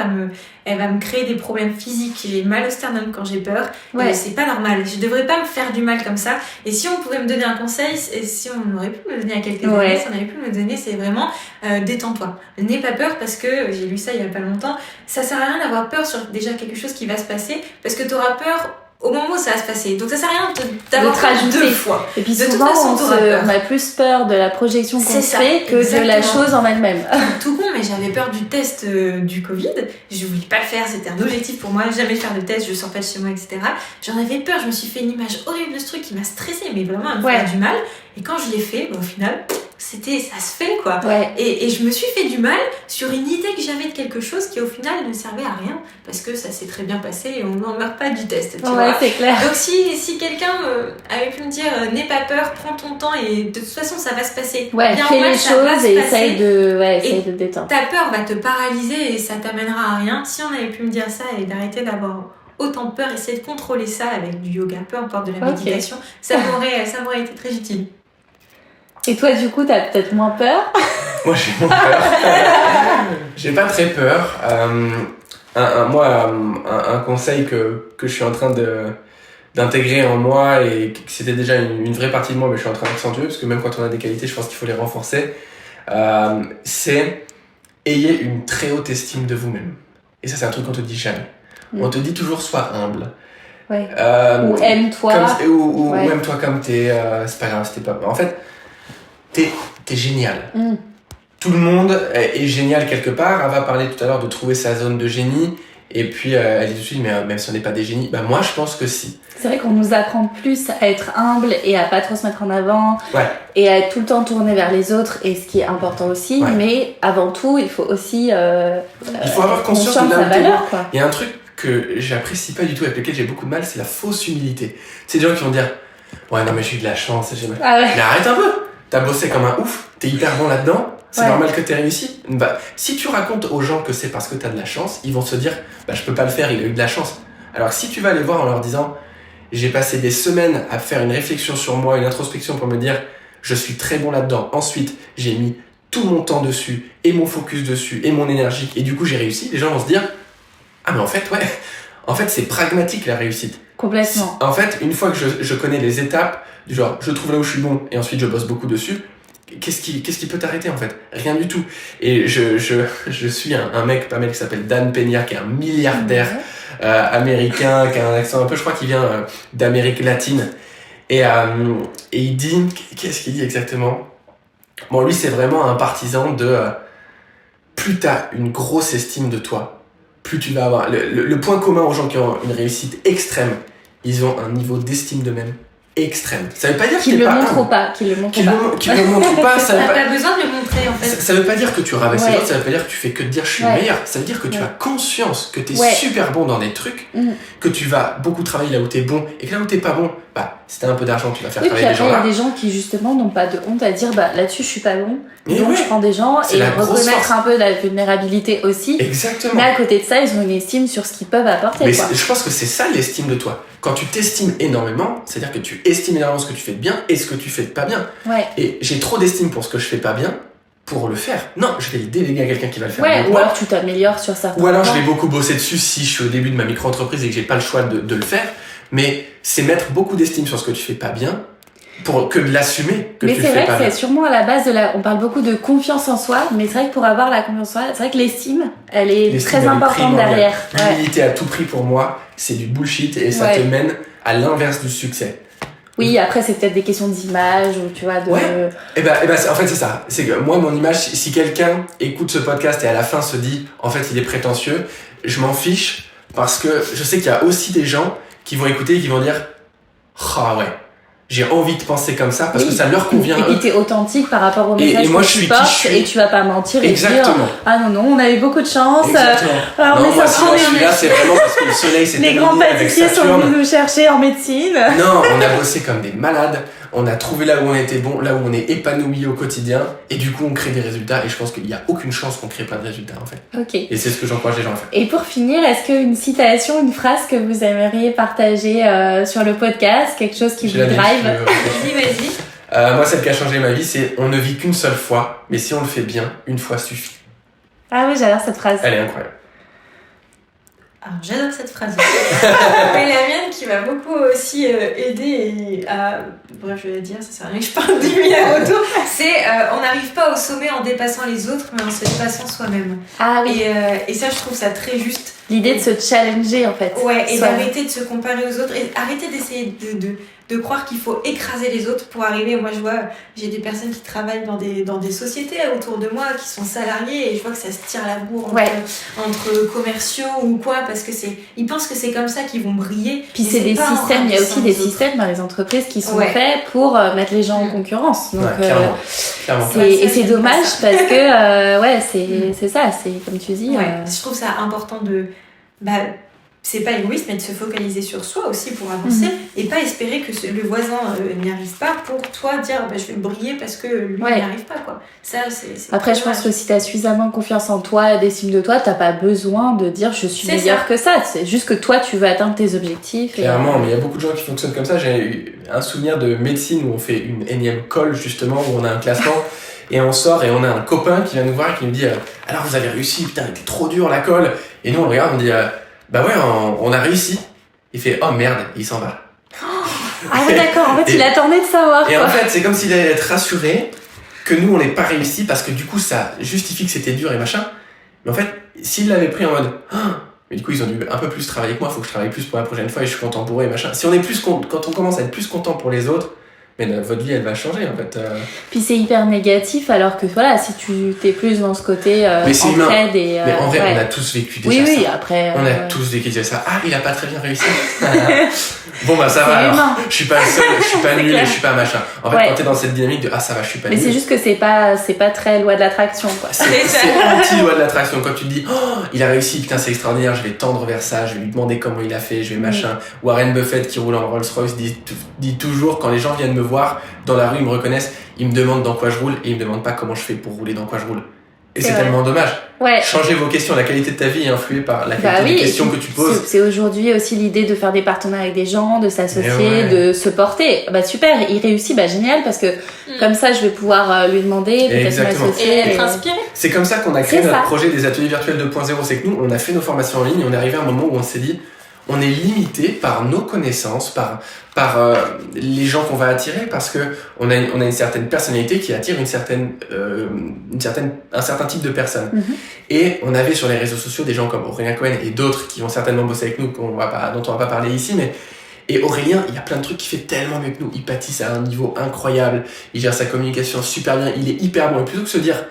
elle va me créer des problèmes physiques. J'ai mal au sternum quand j'ai peur. Ouais. Et c'est pas normal. Je devrais pas me faire du mal comme ça. Et si on pouvait me donner un conseil, et si on aurait pu me le donner à quelques Ouais. années, si on avait pu me le donner, c'est vraiment détends-toi. N'aie pas peur parce que j'ai lu ça il y a pas longtemps. Ça sert à rien d'avoir peur sur déjà quelque chose qui va se passer parce que tu auras peur au moment où ça va se passer. Donc ça sert à rien d'avoir te peur rajouter. 2 fois. Et puis De toute souvent, façon, t'auras peur. on a plus peur de la projection qu'on C'est se ça, fait que de la exactement. chose en elle-même. Tout con, mais j'avais peur du test du Covid. Je voulais pas le faire, c'était un objectif pour moi. Jamais faire de test, je sors pas de chez moi, etc. J'en avais peur, je me suis fait une image horrible de ce truc qui m'a stressée, mais vraiment à me faire du mal. Et quand je l'ai fait, au final, ça se fait quoi. Ouais. Et je me suis fait du mal sur une idée que j'avais de quelque chose qui au final ne servait à rien parce que ça s'est très bien passé et on n'en meurt pas du test, tu vois. C'est clair. Donc si quelqu'un avait pu me dire n'aie pas peur, prends ton temps et de toute façon ça va se passer. Ouais, Bien ou fais mal, les ça va choses se et passer. essaye de te détendre. Ta peur va te paralyser et ça t'amènera à rien. Si on avait pu me dire ça et d'arrêter d'avoir autant de peur, essayer de contrôler ça avec du yoga, peu importe de la méditation, ça m'aurait été très utile. Et toi, du coup, t'as peut-être moins peur. Moi, j'ai moins peur. J'ai pas très peur. Un conseil que je suis en train d'intégrer en moi et que c'était déjà une vraie partie de moi, mais je suis en train d'accentuer parce que même quand on a des qualités, je pense qu'il faut les renforcer. C'est ayez une très haute estime de vous-même. Et ça, c'est un truc qu'on te dit jamais. On te dit toujours sois humble. Ouais. Ou aime-toi. Ou aime-toi comme t'es. C'est pas grave, c'était pas. En fait, t'es génial. Tout le monde est génial quelque part. Ava parlait tout à l'heure de trouver sa zone de génie. Et puis elle dit tout de suite, mais même si on n'est pas des génies, bah moi je pense que si. C'est vrai qu'on nous apprend plus à être humble et à pas trop se mettre en avant. Ouais. Et à être tout le temps tourné vers les autres, et ce qui est important aussi. Ouais. Mais avant tout, il faut aussi il faut avoir conscience de sa là où t'es bon. valeur, quoi. Il y a un truc que j'apprécie pas du tout, avec lequel j'ai beaucoup de mal, c'est la fausse humilité. C'est des gens qui vont dire ouais non mais j'ai eu de la chance, mais arrête un peu, t'as bossé comme un ouf, t'es hyper bon là-dedans, c'est normal que t'aies réussi. Bah, si tu racontes aux gens que c'est parce que t'as de la chance, ils vont se dire bah je peux pas le faire, il a eu de la chance. Alors que si tu vas les voir en leur disant j'ai passé des semaines à faire une réflexion sur moi, une introspection pour me dire je suis très bon là-dedans, ensuite j'ai mis tout mon temps dessus, et mon focus dessus, et mon énergie, et du coup j'ai réussi, les gens vont se dire ah mais en fait c'est pragmatique la réussite. Complètement. En fait, une fois que je connais les étapes, du genre je trouve là où je suis bon, et ensuite je bosse beaucoup dessus, qu'est-ce qui peut t'arrêter en fait? Rien du tout. Et je suis un mec qui s'appelle Dan Peña, qui est un milliardaire américain, qui a un accent un peu, je crois qu'il vient d'Amérique latine, et il dit, qu'est-ce qu'il dit exactement? Bon, lui c'est vraiment un partisan de plus t'as une grosse estime de toi, plus tu vas avoir le point commun aux gens qui ont une réussite extrême, ils ont un niveau d'estime d'eux-mêmes extrême. Ça veut pas dire qu'ils le montrent pas, qu'ils le montrent pas. Ça veut pas besoin de le montrer en fait. Ça veut pas dire que tu rabaisses les autres, ça veut pas dire que tu fais que de dire je suis le meilleur. Ça veut dire que tu as conscience que t'es super bon dans des trucs, que tu vas beaucoup travailler là où t'es bon, et que là où t'es pas bon, bah si t'as un peu d'argent, tu vas faire travailler des gens là. Il y a des gens qui justement n'ont pas de honte à dire bah là-dessus je suis pas bon, mais donc je prends des gens et reconnaître un peu la vulnérabilité aussi. Exactement. Mais à côté de ça, ils ont une estime sur ce qu'ils peuvent apporter. Mais je pense que c'est ça l'estime de toi. Quand tu t'estimes énormément, c'est-à-dire que tu estimes énormément ce que tu fais de bien et ce que tu fais de pas bien. Ouais. Et j'ai trop d'estime pour ce que je fais pas bien pour le faire. Non, je vais le déléguer à quelqu'un qui va le faire. Ouais, ou alors tu t'améliores sur certains points. Ou alors je vais beaucoup bosser dessus si je suis au début de ma micro-entreprise et que j'ai pas le choix de le faire. Mais c'est mettre beaucoup d'estime sur ce que tu fais pas bien pour que de l'assumer que mais tu le fais pas bien. Mais c'est vrai que c'est sûrement à la base de on parle beaucoup de confiance en soi, mais c'est vrai que pour avoir la confiance en soi, c'est vrai que l'estime, elle est très importante derrière. L'humilité à tout prix pour moi, c'est du bullshit et ça te mène à l'inverse du succès. Oui, après c'est peut-être des questions d'image ou tu vois de. Ouais. Et ben en fait c'est ça. C'est que moi mon image, si quelqu'un écoute ce podcast et à la fin se dit en fait il est prétentieux, je m'en fiche parce que je sais qu'il y a aussi des gens qui vont écouter et qui vont dire ah ouais. J'ai envie de penser comme ça parce que ça leur convient. Et puis t'es authentique par rapport au message que tu portes et tu vas pas mentir et dire ah non on a eu beaucoup de chance. Non, moi si je suis là c'est vraiment parce que le soleil s'est les grands pâtissiers sont venus nous chercher en médecine. Non, on a bossé comme des malades. On a trouvé là où on était bon, là où on est épanoui au quotidien et du coup on crée des résultats et je pense qu'il y a aucune chance qu'on crée pas de résultats en fait. Ok. Et c'est ce que j'encourage les gens à faire. Et pour finir, est-ce qu'une citation, une phrase que vous aimeriez partager sur le podcast, quelque chose qui vous drive? Vas-y. Moi celle qui a changé ma vie c'est on ne vit qu'une seule fois mais si on le fait bien, une fois suffit. Ah oui, j'adore cette phrase. Elle est incroyable. Alors, j'adore cette phrase. Mais la mienne qui m'a beaucoup aussi aidé à... Bref, je vais la dire, ça sert à rien que je parle 10 000 autour. C'est on n'arrive pas au sommet en dépassant les autres, mais en se dépassant soi-même. Ah oui. Et ça, je trouve ça très juste. L'idée de se challenger, en fait. Ouais, et d'arrêter de se comparer aux autres. Et arrêter d'essayer de croire qu'il faut écraser les autres pour arriver. Moi, je vois, j'ai des personnes qui travaillent dans des sociétés autour de moi, qui sont salariés, et je vois que ça se tire la bourre entre commerciaux ou quoi, parce que ils pensent que c'est comme ça qu'ils vont briller. Puis c'est des systèmes, il y a aussi des systèmes dans les entreprises qui sont faits pour mettre les gens en concurrence. Donc, clairement. Et c'est dommage parce que, c'est ça, c'est comme tu dis. Je trouve ça important de... c'est pas égoïste, mais de se focaliser sur soi aussi pour avancer et pas espérer que le voisin n'y arrive pas pour toi dire je vais briller parce que lui n'y arrive pas quoi. Ça, c'est après je pense que si t'as suffisamment confiance en toi, d'estime de toi, t'as pas besoin de dire je suis meilleur que ça. C'est juste que toi tu veux atteindre tes objectifs. Clairement, mais il y a beaucoup de gens qui fonctionnent comme ça. J'ai eu un souvenir de médecine où on fait une énième colle justement, où on a un classement et on sort et on a un copain qui vient nous voir et qui nous dit alors vous avez réussi, putain c'était trop dur la colle, et nous on le regarde, on dit bah ouais, on a réussi. Il fait oh merde, il s'en va. Ah ouais, d'accord, en fait il attendait de savoir. Et en fait c'est comme s'il allait être rassuré que nous on n'ait pas réussi parce que du coup ça justifie que c'était dur et machin. Mais en fait s'il l'avait pris en mode mais du coup ils ont dû un peu plus travailler que moi, faut que je travaille plus pour la prochaine fois et je suis content pour eux et machin. Si on est quand on commence à être plus content pour les autres, mais votre vie elle va changer en fait. Puis c'est hyper négatif alors que voilà, si tu t'es plus dans ce côté mais c'est entraide et mais en vrai ouais. on a tous vécu déjà ça. Oui, après On a tous vécu ça. Ah, il a pas très bien réussi. Bon bah ça va alors. Humain. Je suis pas le seul, je suis pas nul, clair. je suis pas machin. En fait, quand t'es dans cette dynamique de ah ça va, je suis pas mais nul. c'est juste que c'est pas très loi de l'attraction quoi. C'est anti-loi de l'attraction. Quand tu te dis, oh, il a réussi, putain, c'est extraordinaire, je vais tendre vers ça, je vais lui demander comment il a fait, je vais machin. Warren Buffett qui roule en Rolls-Royce dit toujours, quand les gens viennent me voir dans la rue, ils me reconnaissent, ils me demandent dans quoi je roule et ils me demandent pas comment je fais pour rouler dans quoi je roule. Et c'est tellement dommage. Ouais. Changez vos questions. La qualité de ta vie est influée par la qualité des questions que tu poses. C'est aujourd'hui aussi l'idée de faire des partenariats avec des gens, de s'associer, de se porter. Bah super, il réussit, bah génial, parce que comme ça je vais pouvoir lui demander, peut-être m'associer. Et être inspiré. C'est comme ça qu'on a créé notre projet des ateliers virtuels 2.0. C'est que nous, on a fait nos formations en ligne et on est arrivé à un moment où on s'est dit, on est limité par nos connaissances, par les gens qu'on va attirer, parce que on a une certaine personnalité qui attire un certain type de personnes. Et on avait sur les réseaux sociaux des gens comme Aurélien Cohen et d'autres qui vont certainement bosser avec nous, dont on va pas parler ici, mais et Aurélien, il y a plein de trucs qu'il fait tellement mieux que nous. Il pâtisse à un niveau incroyable, il gère sa communication super bien, il est hyper bon. Et plutôt que de se dire,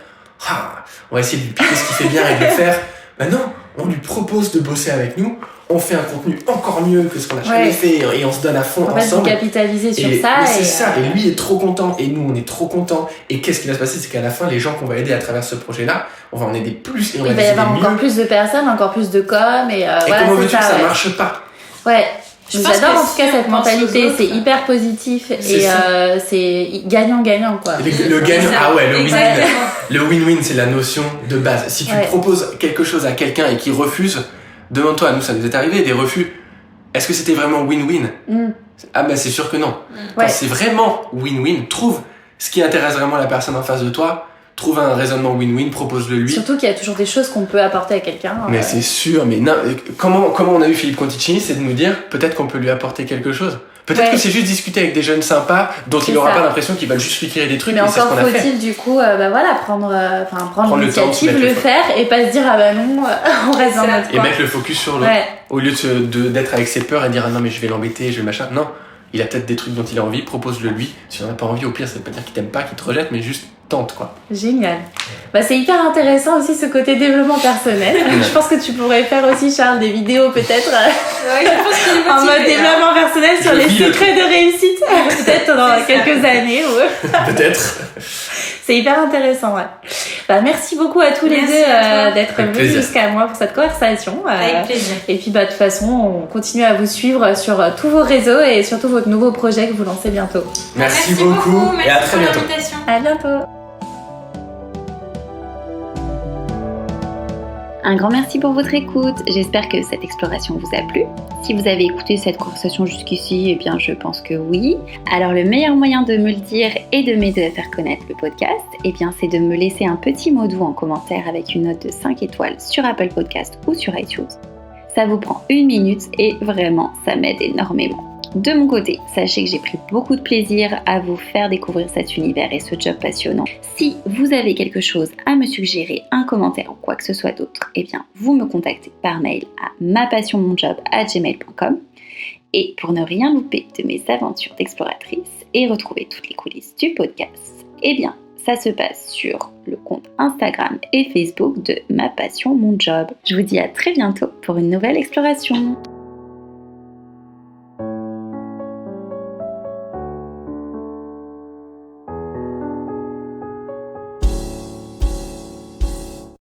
on va essayer de lui piquer ce qu'il fait bien et de le faire, ben non, on lui propose de bosser avec nous. On fait un contenu encore mieux que ce qu'on a jamais fait et on se donne à fond ensemble. On va capitaliser sur ça. C'est ça. Et lui est trop content et nous on est trop contents. Et qu'est-ce qui va se passer, c'est qu'à la fin, les gens qu'on va aider à travers ce projet-là, on va en aider plus et on va il va y avoir encore plus de personnes, encore plus de com et comment veux-tu que ça marche pas? Ouais. J'adore en tout cas cette mentalité, c'est hyper positif et c'est gagnant-gagnant quoi. Le gagnant, le win-win, c'est la notion de base. Si tu proposes quelque chose à quelqu'un et qu'il refuse, demande-toi, nous ça nous est arrivé, des refus. Est-ce que c'était vraiment win-win? Ah ben c'est sûr que non. Quand c'est vraiment win-win, trouve ce qui intéresse vraiment la personne en face de toi, trouve un raisonnement win-win, propose-le lui. Surtout qu'il y a toujours des choses qu'on peut apporter à quelqu'un. Mais c'est sûr, mais non, comment on a eu Philippe Conticini, c'est de nous dire peut-être qu'on peut lui apporter quelque chose. Peut-être que c'est juste discuter avec des jeunes sympas dont il n'aura pas l'impression qu'ils veulent juste lui créer des trucs. Mais et c'est ce qu'on a fait. faut-il du coup prendre l'initiative, le faire et pas se dire ah bah non, on reste dans notre coin. Et mettre le focus sur l'autre. Au lieu d'être avec ses peurs et dire ah non mais je vais l'embêter, je vais machin. Non, il a peut-être des trucs dont il a envie, propose-le lui. Si on n'a pas envie, au pire ça veut pas dire qu'il t'aime pas, qu'il te rejette, mais juste tente quoi. Génial. Bah c'est hyper intéressant aussi ce côté développement personnel. Je pense que tu pourrais faire aussi Charles des vidéos peut-être en mode développement personnel sur les secrets de réussite peut-être dans quelques années. Peut-être. C'est hyper intéressant. Bah merci beaucoup à tous les deux d'être venus jusqu'à moi pour cette conversation. Avec plaisir. Et puis de toute façon on continue à vous suivre sur tous vos réseaux et surtout votre nouveau projet que vous lancez bientôt. Merci beaucoup et à très bientôt. À bientôt. Un grand merci pour votre écoute. J'espère que cette exploration vous a plu. Si vous avez écouté cette conversation jusqu'ici, eh bien je pense que oui. Alors le meilleur moyen de me le dire et de m'aider à faire connaître le podcast, eh bien c'est de me laisser un petit mot doux en commentaire avec une note de 5 étoiles sur Apple Podcast ou sur iTunes. Ça vous prend 1 minute et vraiment ça m'aide énormément. De mon côté, sachez que j'ai pris beaucoup de plaisir à vous faire découvrir cet univers et ce job passionnant. Si vous avez quelque chose à me suggérer, un commentaire ou quoi que ce soit d'autre, eh bien vous me contactez par mail à mapassionmonjob@gmail.com. Et pour ne rien louper de mes aventures d'exploratrice et retrouver toutes les coulisses du podcast, eh bien ça se passe sur le compte Instagram et Facebook de Ma Passion Mon Job. Je vous dis à très bientôt pour une nouvelle exploration.